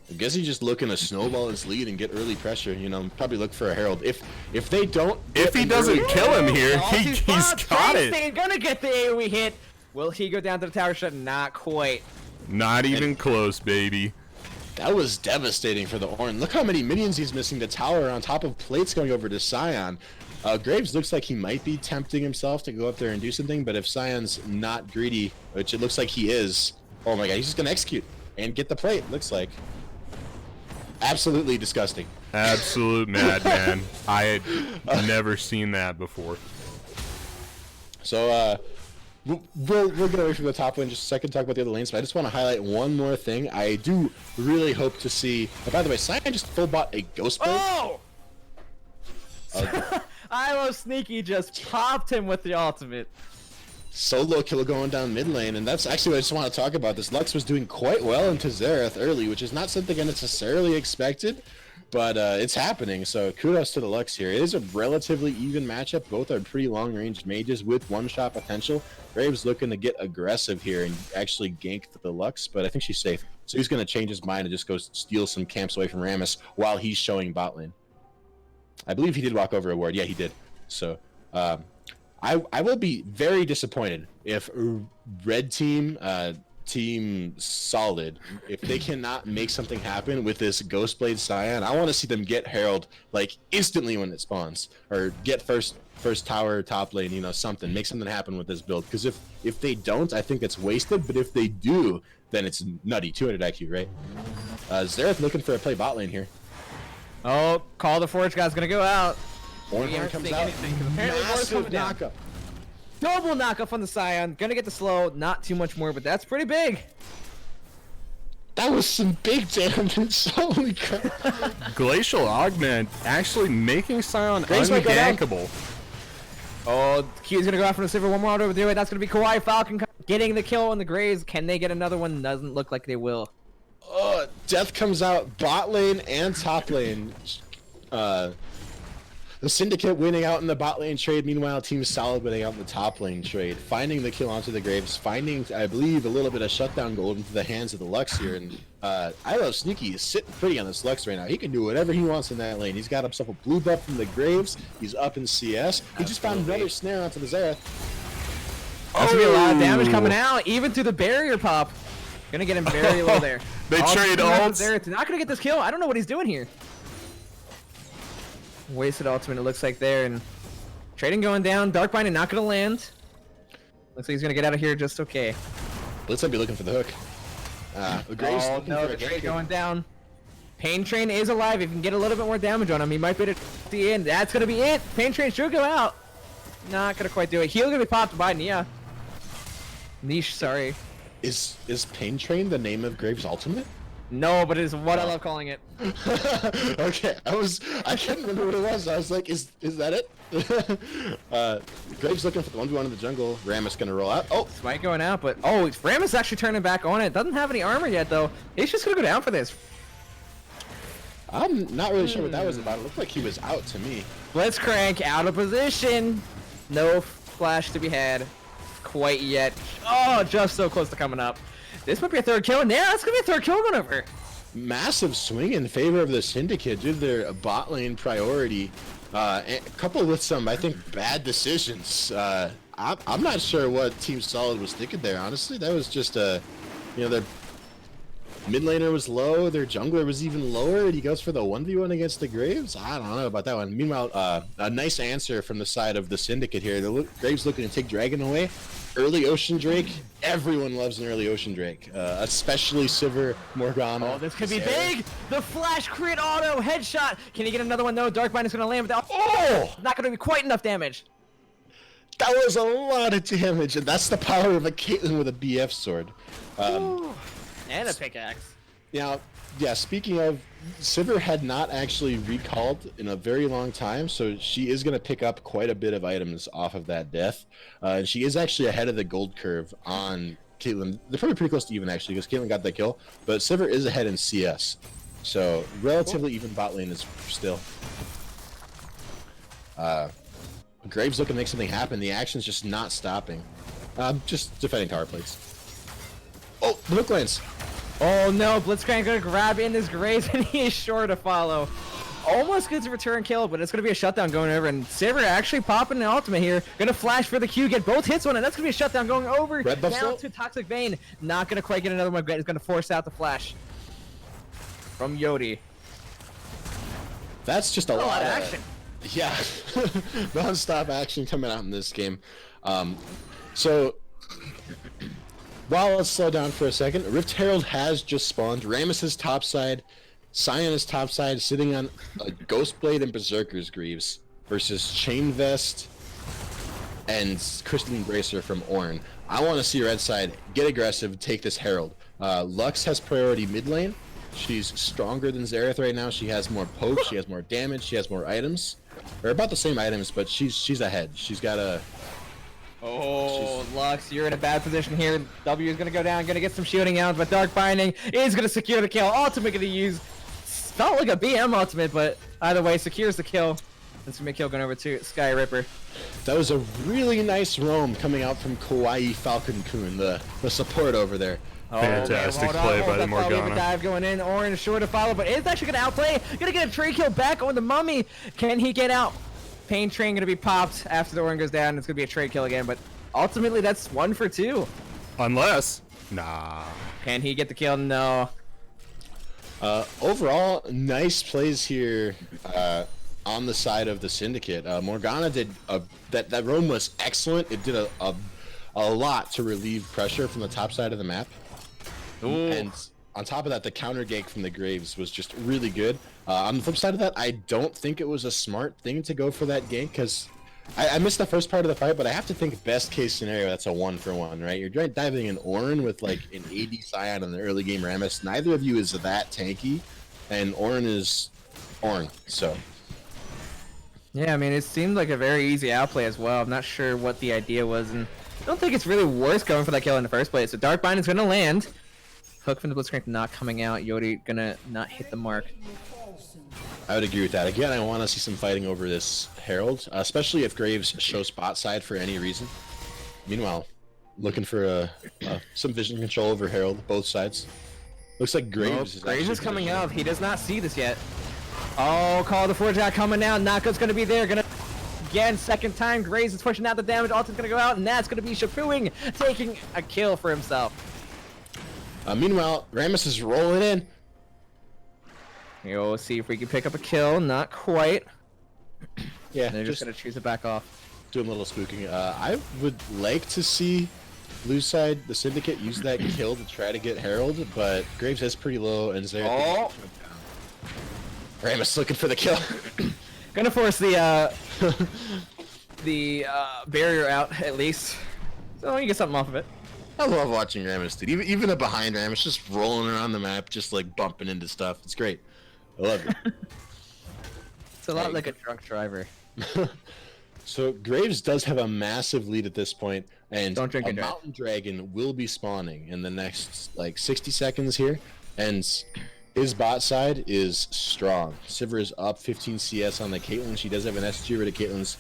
I guess he's just looking to snowball his lead and get early pressure. You know, probably look for a herald. If they don't, If he doesn't kill him here, he's got it. He's gonna get the AoE hit. Will he go down to the tower shot? Not quite. Not even close, baby. That was devastating for the Orin. Look how many minions he's missing. The tower on top of plates going over to Scion. Graves looks like he might be tempting himself to go up there and do something, but if Scion's not greedy, which it looks like he is, oh my god, he's just gonna execute and get the plate, looks like. Absolutely disgusting. Absolute madman. I had never seen that before. So, we'll get away from the top lane just a second, talk about the other lanes, but I just want to highlight one more thing. I do really hope to see... Oh, by the way, Scion just full bought a Ghost Bolt. Oh! Ilo Sneaky just popped him with the ultimate. Solo kill going down mid lane, and that's actually what I just want to talk about. This Lux was doing quite well into Xerath early, which is not something I necessarily expected, but it's happening. So kudos to the Lux here. It is a relatively even matchup. Both are pretty long-range mages with one-shot potential. Graves looking to get aggressive here and actually gank the Lux, but I think she's safe. So he's going to change his mind and just go steal some camps away from Rammus while he's showing bot lane. I believe he did walk over a ward. Yeah, he did. So I will be very disappointed if red team, Team Solid, if they cannot make something happen with this Ghostblade Scion. I want to see them get Herald like instantly when it spawns, or get first tower top lane, you know, something, make something happen with this build, because if they don't, I think it's wasted, but if they do, then it's nutty. 200 IQ, right? Xerath looking for a play bot lane here. Oh, Call the Forge guy's gonna go out. Ornhorn comes out. Massive knockup. Double knockup on the Scion. Gonna get the slow. Not too much more, but that's pretty big. That was some big damage. Holy crap. Glacial Augment actually making Scion ungankable. Oh, Q's gonna go out from the Silver. One more auto do it. That's gonna be Kawaii Falcon getting the kill on the Graves. Can they get another one? Doesn't look like they will. Death comes out bot lane and top lane. The Syndicate winning out in the bot lane trade. Meanwhile, Team Solid winning out in the top lane trade. Finding the kill onto the Graves. Finding, I believe, a little bit of shutdown gold into the hands of the Lux here. And I Love Sneaky is sitting pretty on this Lux right now. He can do whatever he wants in that lane. He's got himself a blue buff from the Graves. He's up in CS. He just found another snare onto the Xerath. That's gonna be a lot of damage coming out, even through the barrier pop. Gonna get him very low there. They trade ults. Xerath not gonna get this kill. I don't know what he's doing here. Wasted ultimate, it looks like there, and trading going down. Dark Binding not gonna land. Looks like he's gonna get out of here just okay. Let's not be looking for the hook. Oh no, the trade going down. Pain Train is alive. If you can get a little bit more damage on him, he might be at the end. That's gonna be it. Pain Train should go out. Not gonna quite do it. Heal gonna be popped by Nia. Niche, sorry. Is Pain Train the name of Graves' ultimate? No, but it is what I love calling it. Okay, I can't remember what it was. I was like, is that it? Graves looking for the 1v1 in the jungle. Rammus gonna roll out. Oh, Smite going out, but oh, Rammus actually turning back on it. Doesn't have any armor yet though. He's just gonna go down for this. I'm not really sure what that was about. It looked like he was out to me. Blitzcrank out of position. No flash to be had quite yet. Oh, just so close to coming up. This might be a third kill, and yeah, that's gonna be a third kill going over. Massive swing in favor of the Syndicate due to their bot lane priority, coupled with some, I think, bad decisions. I'm not sure what Team Solid was thinking there, honestly. That was just their mid laner was low, their jungler was even lower, and he goes for the 1v1 against the Graves? I don't know about that one. Meanwhile, a nice answer from the side of the Syndicate here. The Graves looking to take Dragon away. Early Ocean Drake, everyone loves an early Ocean Drake, especially Sivir, Morgana. Oh, this could be big! The flash crit auto headshot! Can he get another one though? Darkbind is gonna land without. Oh! Not gonna be quite enough damage. That was a lot of damage, and that's the power of a Caitlyn with a BF sword. And a pickaxe. Now, yeah, speaking of, Sivir had not actually recalled in a very long time, so she is going to pick up quite a bit of items off of that death. And she is actually ahead of the gold curve on Caitlyn. They're probably pretty close to even, actually, because Caitlyn got that kill. But Sivir is ahead in CS. So, relatively even bot lane is still. Graves looking to make something happen. The action's just not stopping. Just defending tower plates. Oh, the hook lands. Oh no, Blitzcrank gonna grab in his Graves and he is sure to follow. Almost gets a return kill, but it's gonna be a shutdown going over, and Sivir actually popping an ultimate here. Gonna flash for the Q, get both hits on it. That's gonna be a shutdown going over. Red buff down still? to Toxic Vein. Not gonna quite get another one. Is gonna force out the flash from Yodi. That's just a lot of action. Yeah, non-stop action coming out in this game. So while let's slow down for a second, Rift Herald has just spawned. Rammus is topside, Scion is topside, sitting on a Ghostblade and Berserker's Greaves versus Chain Vest and Crystalline Bracer from Ornn. I want to see red side get aggressive, take this Herald. Lux has priority mid lane. She's stronger than Xerath right now. She has more poke, she has more damage, she has more items. They're about the same items, but she's ahead. She's got a... Oh, Lux, you're in a bad position here. W is gonna go down, gonna get some shielding out, but Dark Binding is gonna secure the kill. Ultimate gonna use felt like a BM ultimate, but either way, secures the kill. That's gonna be a kill going over to Sky Ripper. That was a really nice roam coming out from Kawaii Falcon-kun, the support over there. Fantastic play by the Morgana. Dive going in, Orange short to follow, but it's actually gonna outplay. Gonna get a trade kill back on the Mummy. Can he get out? Pain Train gonna be popped after the Orange goes down. It's gonna be a trade kill again, but ultimately that's 1 for 2. Unless, nah. Can he get the kill? No. Overall, nice plays here on the side of the Syndicate. Morgana did that roam was excellent. It did a lot to relieve pressure from the top side of the map. Ooh. And on top of that, the counter gank from the Graves was just really good. On the flip side of that, I don't think it was a smart thing to go for that gank because I missed the first part of the fight, but I have to think best case scenario, that's a 1-for-1, right? You're diving in Orin with like an AD Scion in the early game Rammus. Neither of you is that tanky, and Orin is Orin, so. Yeah, I mean, it seemed like a very easy outplay as well. I'm not sure what the idea was, and I don't think it's really worth going for that kill in the first place. So Darkbind is going to land. Hook from the Blitzcrank not coming out. Yodi going to not hit the mark. I would agree with that. Again, I want to see some fighting over this Herald, especially if Graves shows spot side for any reason. Meanwhile, looking for some vision control over Herald, both sides. Looks like Graves is coming out. He does not see this yet. Oh, Call the Forge out coming out. Nako's going to be there. Going to, again, second time. Graves is pushing out the damage. Ultimate's going to go out, and that's going to be Shapuing taking a kill for himself. Meanwhile, Rammus is rolling in. We'll see if we can pick up a kill. Not quite. Yeah, they're just going to choose to back off. Doing a little spooking. I would like to see blue side, the Syndicate, use that kill to try to get Herald, but Graves is pretty low and is there. Oh! Rammus looking for the kill. Gonna force the barrier out at least, so you get something off of it. I love watching Rammus, dude. Even a behind Rammus, just rolling around the map, just like bumping into stuff. It's great. I love it. It's a lot like a drunk driver. So Graves does have a massive lead at this point, and Don't drink a and drive. Mountain Dragon will be spawning in the next like 60 seconds here, and his bot side is strong. Sivir is up 15 CS on the Caitlyn. She does have an SG rid of Caitlyn's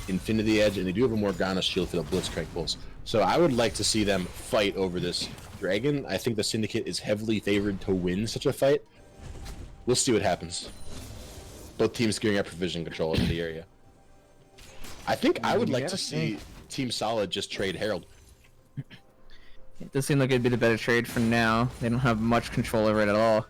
Infinity Edge, and they do have a Morgana shield for the Blitzcrank pulls. So I would like to see them fight over this Dragon. I think the Syndicate is heavily favored to win such a fight. We'll see what happens. Both teams gearing up for vision control in the area. I think I would like to see Team Solid just trade Herald. It does seem like it'd be the better trade for now. They don't have much control over it at all.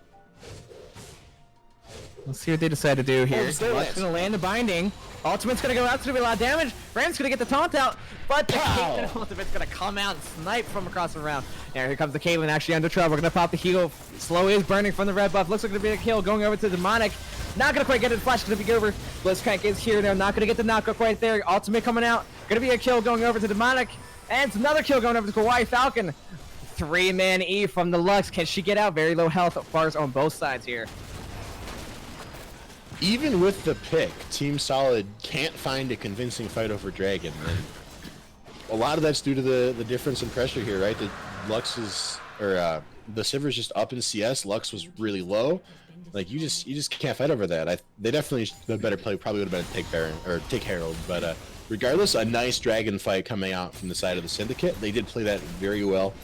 Let's see what they decide to do here. It's gonna land the binding. Ultimate's gonna go out, it's gonna be a lot of damage. Ram's gonna get the taunt out, but the Caitlyn ultimate's gonna come out and snipe from across the round. And here comes the Caitlyn actually under trouble. Gonna pop the heal. Slow is burning from the red buff. Looks like it's gonna be a kill going over to Demonic. Not gonna quite get it. Flash gonna be over. Blitzcrank is here now. Not gonna get the knockup right there. Ultimate coming out. Gonna be a kill going over to Demonic. And it's another kill going over to Kawaii Falcon. 3-man E from the Lux. Can she get out? Very low health bars on both sides here. Even with the pick, Team Solid can't find a convincing fight over Dragon. And a lot of that's due to the difference in pressure here, right? The Lux is, or the Sivir's just up in CS. Lux was really low. Like you just can't fight over that. They definitely the better play probably would have been to take Baron or take Herald, but regardless, a nice Dragon fight coming out from the side of the Syndicate. They did play that very well.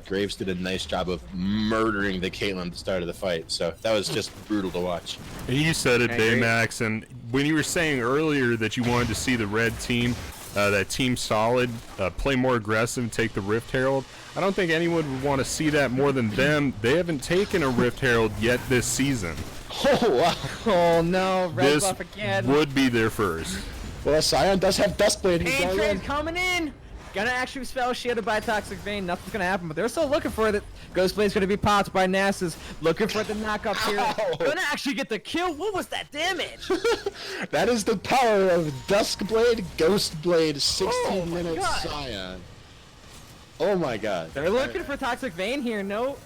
Graves did a nice job of murdering the Caitlyn at the start of the fight, so that was just brutal to watch. And you said it, Baymax, and when you were saying earlier that you wanted to see the red team, that Team Solid, play more aggressive, take the Rift Herald, I don't think anyone would want to see that more than them. They haven't taken a Rift Herald yet this season. Oh, wow. Oh no, red buff again. Would be their first. Well, Scion does have Duskblade. Pain Train's coming in. Gonna actually spell shielded by Toxic Vein. Nothing's gonna happen, but they're still looking for it. Ghostblade's gonna be popped by Nasus. Looking for the knockup here. Gonna actually get the kill. What was that damage? That is the power of Duskblade, Ghostblade, 16-minute Scion. Oh my god. They're looking for Toxic Vein here. No.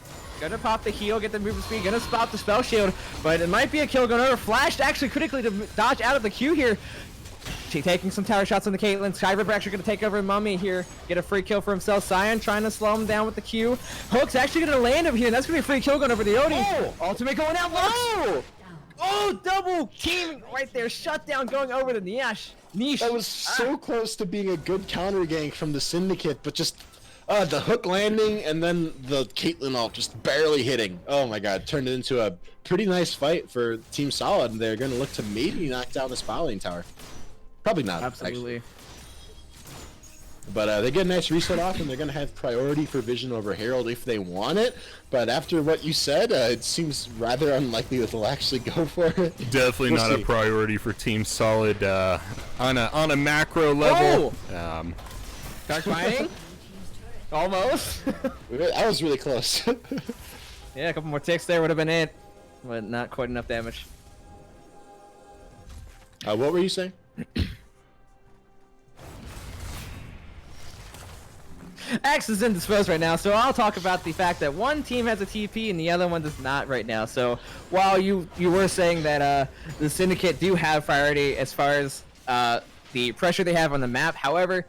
Gonna pop the heal, get the movement speed, gonna spot the spell shield, but it might be a kill going over. Flashed actually critically to dodge out of the queue here. She taking some tower shots on the Caitlyn. Skyripper actually going to take over Mummy here. Get a free kill for himself. Scion trying to slow him down with the Q. Hook's actually going to land over here. And that's going to be a free kill going over the Odin. Oh! Ultimate going out. Lux! Oh, double team right there. Shutdown going over the niche. That was so close to being a good counter gank from the Syndicate, but just the hook landing and then the Caitlyn ult just barely hitting. Oh my god, turned it into a pretty nice fight for Team Solid, and they're going to look to maybe knock down the spy lane tower. Probably not, Absolutely. actually. But they get a nice reset off, and they're going to have priority for Vision over Herald if they want it. But after what you said, it seems rather unlikely that they'll actually go for it. Definitely not a priority for Team Solid on a macro level. Dark Mining? Almost. That was really close. Yeah, a couple more ticks there would have been it, but not quite enough damage. What were you saying? X is indisposed right now, so I'll talk about the fact that one team has a TP and the other one does not right now. So while you were saying that the Syndicate do have priority as far as the pressure they have on the map, however,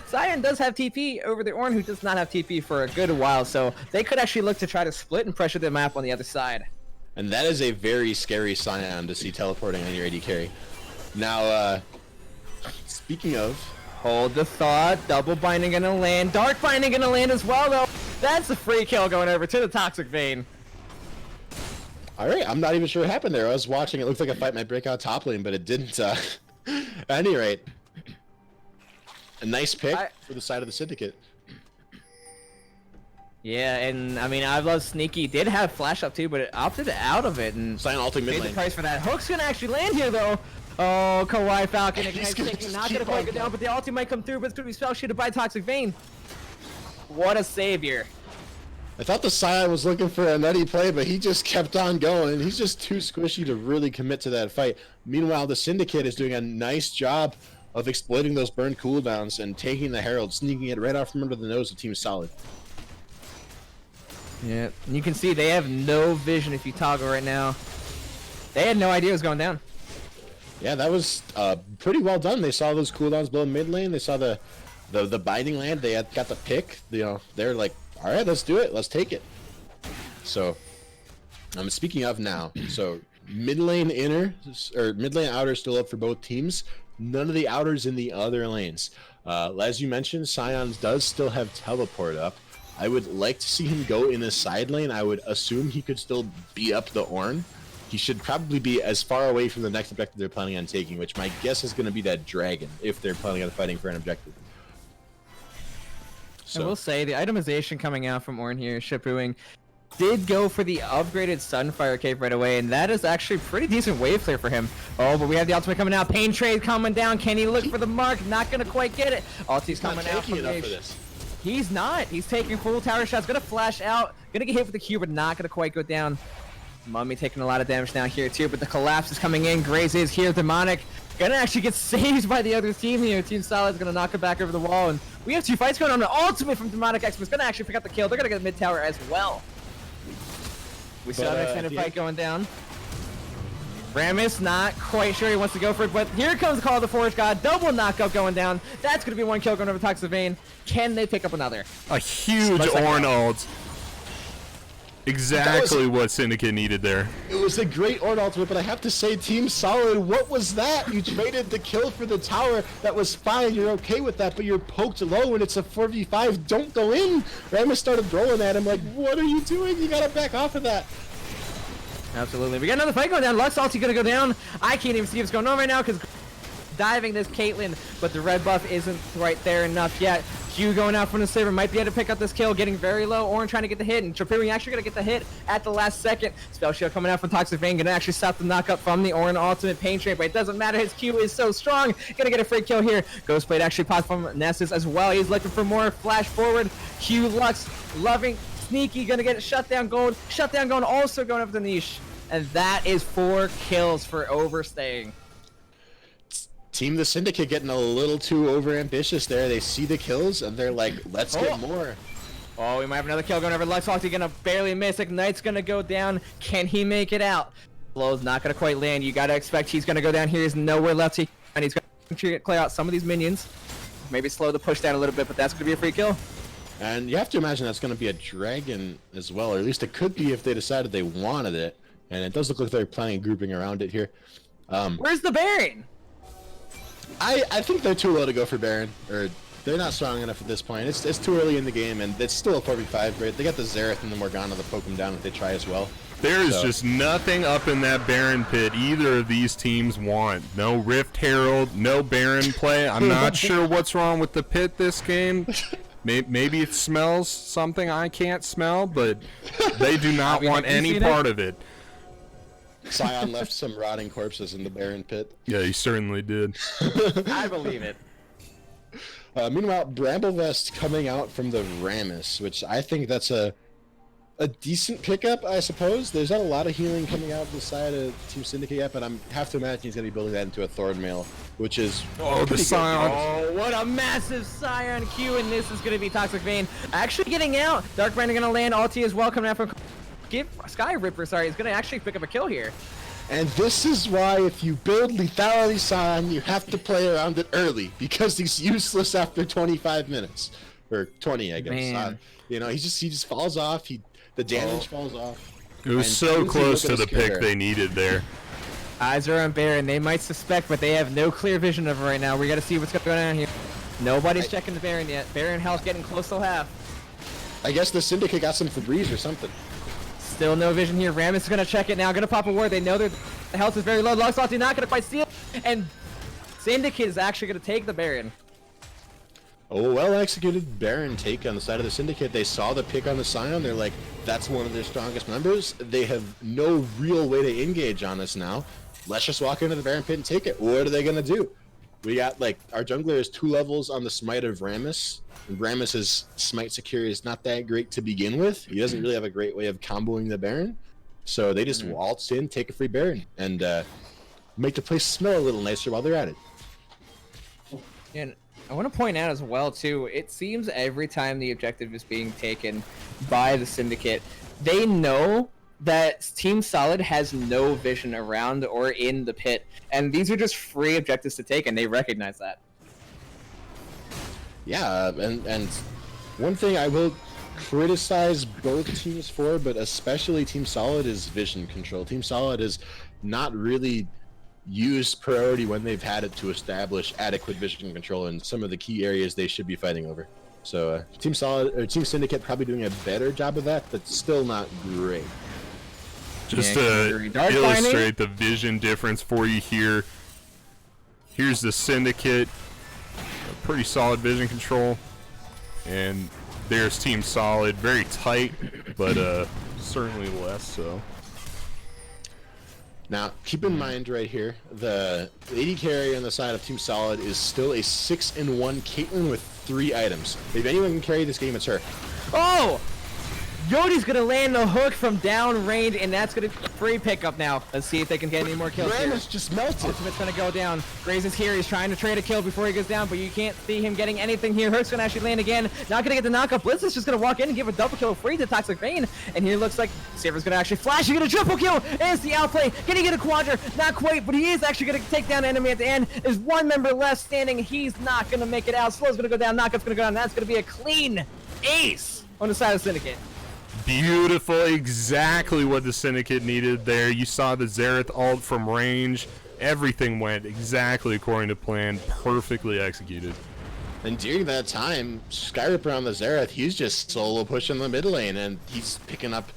Sion does have TP over the Ornn, who does not have TP for a good while, so they could actually look to try to split and pressure the map on the other side. And that is a very scary Sion to see teleporting on your AD carry. Now, speaking of... Hold the thought, double binding gonna land, dark binding gonna land as well though. That's a free kill going over to the Toxic Vein. Alright, I'm not even sure what happened there. I was watching, it looked like a fight might break out top lane, but it didn't. At any rate, a nice pick for the side of the Syndicate. Yeah, and I mean, I love Sneaky. Did have flash up too, but it opted out of it and Sion ulting mid paid lane. the price for that. Hook's gonna actually land here though. Oh, Kawaii Falcon He's ignites, not keep gonna quite on go down, but the ulti might come through, but it's gonna be spell shielded by Toxic Vein. What a savior. I thought the Sion was looking for a nutty play, but he just kept on going. He's just too squishy to really commit to that fight. Meanwhile, the Syndicate is doing a nice job of exploiting those burn cooldowns and taking the Herald, sneaking it right out from under the nose of Team Solid. Yeah, and you can see they have no vision if you toggle right now. They had no idea it was going down. Yeah, that was pretty well done. They saw those cooldowns below mid lane. They saw the binding land. They had got the pick. You know, they're like, all right, let's do it. Let's take it. So, I'm speaking of now. So mid lane inner or mid lane outer still up for both teams. None of the outers in the other lanes. As you mentioned, Sion does still have teleport up. I would like to see him go in the side lane. I would assume he could still beat up the Ornn. He should probably be as far away from the next objective they're planning on taking, which my guess is going to be that dragon, if they're planning on fighting for an objective. So. I will say, the itemization coming out from Ornn here, Shippooing, did go for the upgraded Sunfire Cape right away, and that is actually pretty decent wave clear for him. Oh, but we have the ultimate coming out. Pain Trade coming down. Can he look for the mark? Not going to quite get it. Ulti's coming out from enough for this. He's not. He's taking full tower shots. Going to flash out. Going to get hit with the Q, but not going to quite go down. Mummy taking a lot of damage now here too, but the collapse is coming in. Graze is here. Demonic gonna actually get saved by the other team here. Team Solid's gonna knock it back over the wall, and we have two fights going on. An ultimate from Demonic X is gonna actually pick up the kill. They're gonna get the mid tower as well. We saw an extended fight going down. Ramus not quite sure he wants to go for it, but here comes the Call of the Forest God. Double knockup going down. That's gonna be one kill going over Toxic Vein. Can they pick up another? A huge Ornn ult. Exactly what Syndicate needed there. It was a great Ornn ultimate, but I have to say, Team Solid, what was that? You traded the kill for the tower. That was fine. You're okay with that, but you're poked low and it's a 4v5. Don't go in. Ramus started rolling at him like, what are you doing? You gotta back off of that. Absolutely. We got another fight going down. Lux ulti gonna go down. I can't even see what's going on right now because diving this Caitlyn, but the red buff isn't right there enough yet. Q going out from the Saber might be able to pick up this kill, getting very low. Ornn trying to get the hit, and Trapiri actually gonna get the hit at the last second. Spell shield coming out from Toxic Vein, gonna actually stop the knockup from the Ornn ultimate Pain Train, but it doesn't matter. His Q is so strong. Gonna get a free kill here. Ghostblade actually pops from Nessus as well. He's looking for more flash forward. Q Lux loving Sneaky, gonna get it. Shutdown Gold also going up the niche, and that is 4 kills for overstaying. Team the Syndicate getting a little too overambitious there. They see the kills and they're like, let's get more. Oh, we might have another kill going over. Lux Ulti gonna barely miss. Ignite's gonna go down. Can he make it out? Blow's not gonna quite land. You gotta expect he's gonna go down here. There's nowhere left. And he's gonna clear out some of these minions. Maybe slow the push down a little bit, but that's gonna be a free kill. And you have to imagine that's gonna be a dragon as well, or at least it could be if they decided they wanted it. and it does look like they're planning on grouping around it here. Where's the Baron? I think they're too low to go for Baron, or they're not strong enough at this point. It's too early in the game, and it's still a 4v5, right? They got the Xerath and the Morgana to poke them down if they try as well. There is just nothing up in that Baron pit either of these teams want. No Rift Herald, no Baron play. I'm not sure what's wrong with the pit this game. Maybe it smells something I can't smell, but they do not want any part of it. Sion left some rotting corpses in the Baron pit. Yeah, he certainly did. I believe it. Meanwhile, Bramblevest coming out from the Rammus, which I think that's a decent pickup, I suppose. There's not a lot of healing coming out of the side of Team Syndicate yet, but I have to imagine he's going to be building that into a Thornmail, which is... Oh, the Scion! Oh, what a massive Scion Q, and this is going to be Toxic Vein. Actually getting out. Dark Brand going to land. Ulti as well coming out from... Sky Ripper, sorry, is going to actually pick up a kill here. And this is why if you build Lethality Scion, you have to play around it early, because he's useless after 25 minutes. Or 20, I guess. Man. You know, he just falls off. The damage falls off. It was so close to the pick they needed there. Eyes are on Baron. They might suspect, but they have no clear vision of it right now. We got to see what's going on here. Nobody's checking the Baron yet. Baron health getting close to half. I guess the Syndicate got some Febreze or something. Still no vision here. Rammus is going to check it now. Going to pop a ward. They know the health is very low. Luxlotty not going to quite see it. And Syndicate is actually going to take the Baron. Oh, well executed Baron take on the side of the Syndicate. They saw the pick on the Scion. They're like, that's one of their strongest members. They have no real way to engage on us now. Let's just walk into the Baron pit and take it. What are they going to do? We got, like, our jungler is 2 levels on the Smite of Rammus. And Rammus's Smite security is not that great to begin with. He doesn't really have a great way of comboing the Baron. So they just waltz in, take a free Baron, and make the place smell a little nicer while they're at it. And I want to point out as well, too, it seems every time the objective is being taken by the Syndicate, they know that Team Solid has no vision around or in the pit, and these are just free objectives to take, and they recognize that. Yeah, and one thing I will criticize both teams for, but especially Team Solid, is vision control. Team Solid is not really used priority when they've had it to establish adequate vision control in some of the key areas they should be fighting over. So Team Solid or Team Syndicate probably doing a better job of that, but still not great. Just to illustrate the vision difference for you here, here's the Syndicate, a pretty solid vision control, and there's Team Solid, very tight, but certainly less so. Now, keep in mind right here, the AD carry on the side of Team Solid is still a 6-in-1 Caitlyn with 3 items. If anyone can carry this game, it's her. Oh! Yodi's gonna land the hook from downrange, and that's gonna be a free pickup now. Let's see if they can get any more kills here. Rammus just melted. Ultimate's gonna go down. Graze is here. He's trying to trade a kill before he goes down, but you can't see him getting anything here. Hook's gonna actually land again. Not gonna get the knockup. Blitz is just gonna walk in and give a double kill free to Toxic Vein. And here looks like Saber's gonna actually flash. He's gonna triple kill. And it's the outplay. Gonna get a quadra. Not quite, but he is actually gonna take down an enemy at the end. There's 1 member left standing. He's not gonna make it out. Slow's gonna go down. Knockup's gonna go down. That's gonna be a clean ace on the side of Syndicate. Beautiful, exactly what the Syndicate needed there. You saw the Xerath ult from range. Everything went exactly according to plan, perfectly executed. And during that time, Skyripper on the Xerath, he's just solo pushing the mid lane, and he's picking up...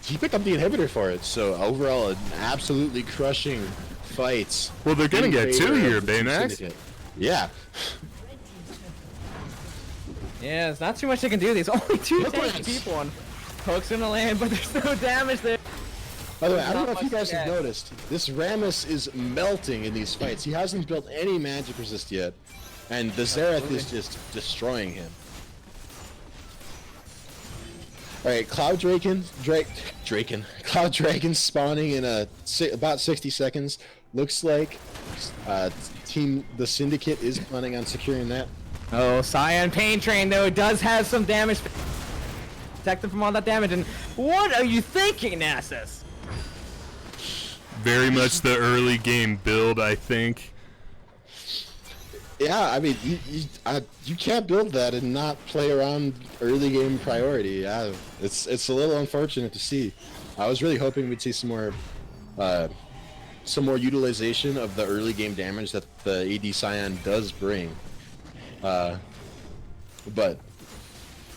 He picked up the inhibitor for it, so overall, an absolutely crushing fight. Well, they're gonna get 2 here, Baymax. Yeah. Yeah, there's not too much they can do. There's only 2 tanky people on. Hook's gonna land, but there's no damage there. By the way, I don't know if you guys have noticed, this Rammus is melting in these fights. He hasn't built any magic resist yet, and the Xerath is just destroying him. Alright, Cloud Draken spawning in about 60 seconds. Looks like the Syndicate is planning on securing that. Oh, Scion Pain Train, though, does have some damage. Protect him from all that damage, and what are you thinking, Nasus? Very much the early game build, I think. Yeah, I mean, you can't build that and not play around early game priority. Yeah, it's a little unfortunate to see. I was really hoping we'd see some more utilization of the early game damage that the AD Scion does bring. But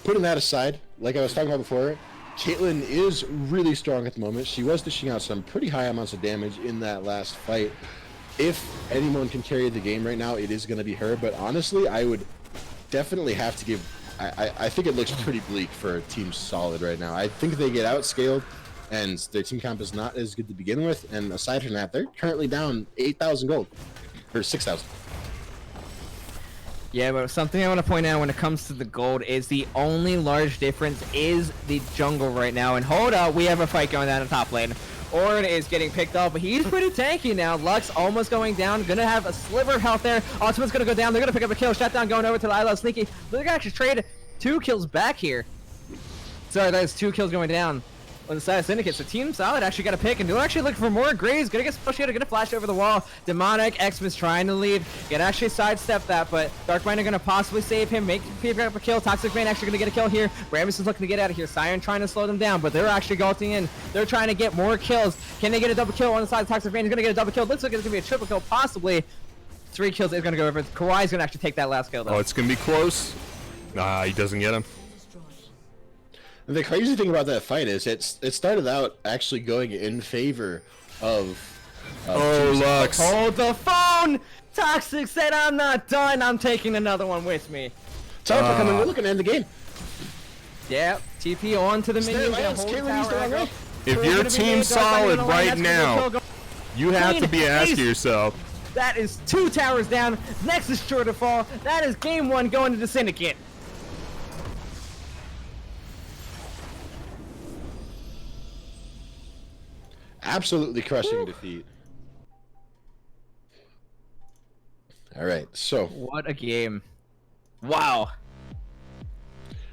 putting that aside, like I was talking about before, Caitlyn is really strong at the moment. She was dishing out some pretty high amounts of damage in that last fight. If anyone can carry the game right now, it is going to be her. But honestly, I would definitely have to give... I think it looks pretty bleak for Team Solid right now. I think they get outscaled, and their team comp is not as good to begin with. And aside from that, they're currently down 8,000 gold. Or 6,000. Yeah, but something I want to point out when it comes to the gold is the only large difference is the jungle right now. And hold up, we have a fight going down in top lane. Ornn is getting picked off, but he's pretty tanky now. Lux almost going down, gonna have a sliver of health there. Ultimate's gonna go down, they're gonna pick up a kill. Shutdown going over to Lilo Sneaky. They're gonna actually trade 2 kills back here. Sorry, that is 2 kills going down on the side of Syndicate. So Team Solid actually got a pick, and they're actually looking for more Graves. Gonna get Spellshader, gonna flash over the wall. Demonic, Xmas trying to leave. Gonna actually sidestep that, but Darkminer gonna possibly save him, pick up a kill. Toxic Vein actually gonna get a kill here. Rammus is looking to get out of here. Sion trying to slow them down, but they're actually galting in. They're trying to get more kills. Can they get a double kill on the side of Toxic Vein? He's gonna get a double kill. Looks like it's gonna be a triple kill, possibly. 3 kills is gonna go over. Kawhi's gonna actually take that last kill, though. Oh, it's gonna be close. Nah, he doesn't get him. And the crazy thing about that fight is it started out actually going in favor of Lux. Hold the phone! Toxic said I'm not done. I'm taking another one with me. Time for coming. We're looking to end the game. Yeah, TP on to the minion. If you're Team Solid right now, you have to be asking yourself. That is 2 towers down. Next is sure to fall. That is game 1 going to the Syndicate. Absolutely crushing defeat. All right, so what a game! Wow.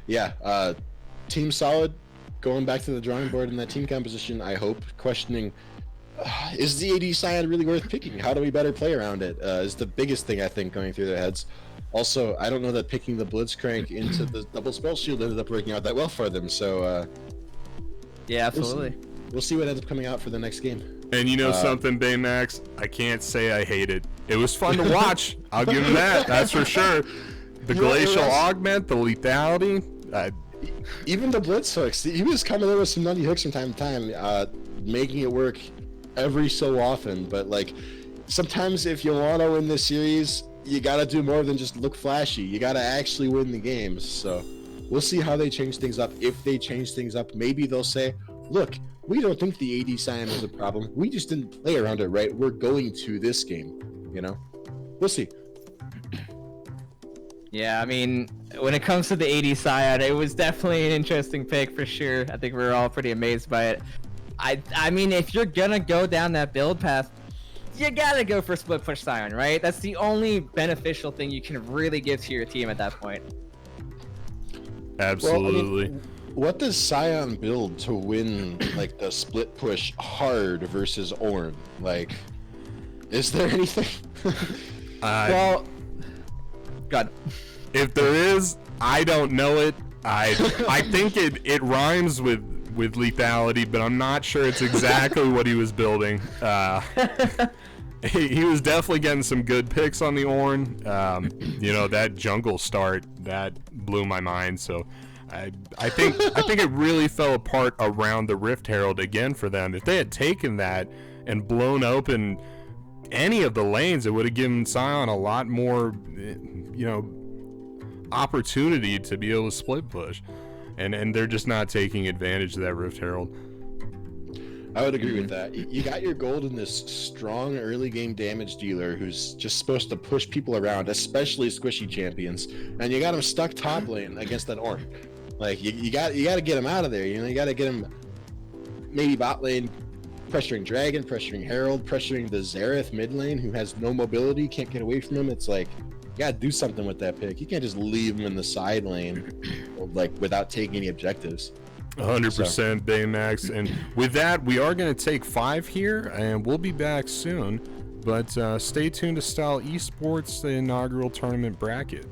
Yeah, Team Solid going back to the drawing board in that team composition. I hope questioning is the AD Scion really worth picking? How do we better play around it? Is the biggest thing I think going through their heads. Also, I don't know that picking the Blitzcrank into the double spell shield ended up working out that well for them. So yeah, absolutely. We'll see what ends up coming out for the next game. And you know something, Baymax? I can't say I hate it. It was fun to watch. I'll give him that. That's for sure. The glacial augment, the lethality. Even the blitz hooks. He was coming in with some nutty hooks from time to time, making it work every so often. But like, sometimes if you want to win this series, you got to do more than just look flashy. You got to actually win the games. So we'll see how they change things up. If they change things up, maybe they'll say, look, we don't think the AD Scion is a problem. We just didn't play around it right. We're going to this game, you know? We'll see. Yeah, I mean, when it comes to the AD Scion, it was definitely an interesting pick for sure. I think we were all pretty amazed by it. I mean, if you're gonna go down that build path, you gotta go for split push Scion, right? That's the only beneficial thing you can really give to your team at that point. Absolutely. Well, I mean, what does Scion build to win like the split push hard versus Ornn? Like, is there anything? Well, God. If there is, I don't know it. I think it rhymes with lethality, but I'm not sure it's exactly what he was building. He was definitely getting some good picks on the Ornn. You know, that jungle start that blew my mind. So I think it really fell apart around the Rift Herald again for them. If they had taken that and blown open any of the lanes, it would have given Scion a lot more, you know, opportunity to be able to split push, and they're just not taking advantage of that Rift Herald. I would agree with that. You got your gold in this strong early game damage dealer who's just supposed to push people around, especially squishy champions, and you got him stuck top lane against that Ornn. Like you got to get him out of there. You know, you got to get him maybe bot lane, pressuring Dragon, pressuring Herald, pressuring the Xerath mid lane who has no mobility, can't get away from him. It's like, you gotta do something with that pick. You can't just leave him in the side lane like without taking any objectives. 100% Baymax. And with that, we are going to take 5 here, and we'll be back soon. But stay tuned to Style Esports, the inaugural tournament bracket.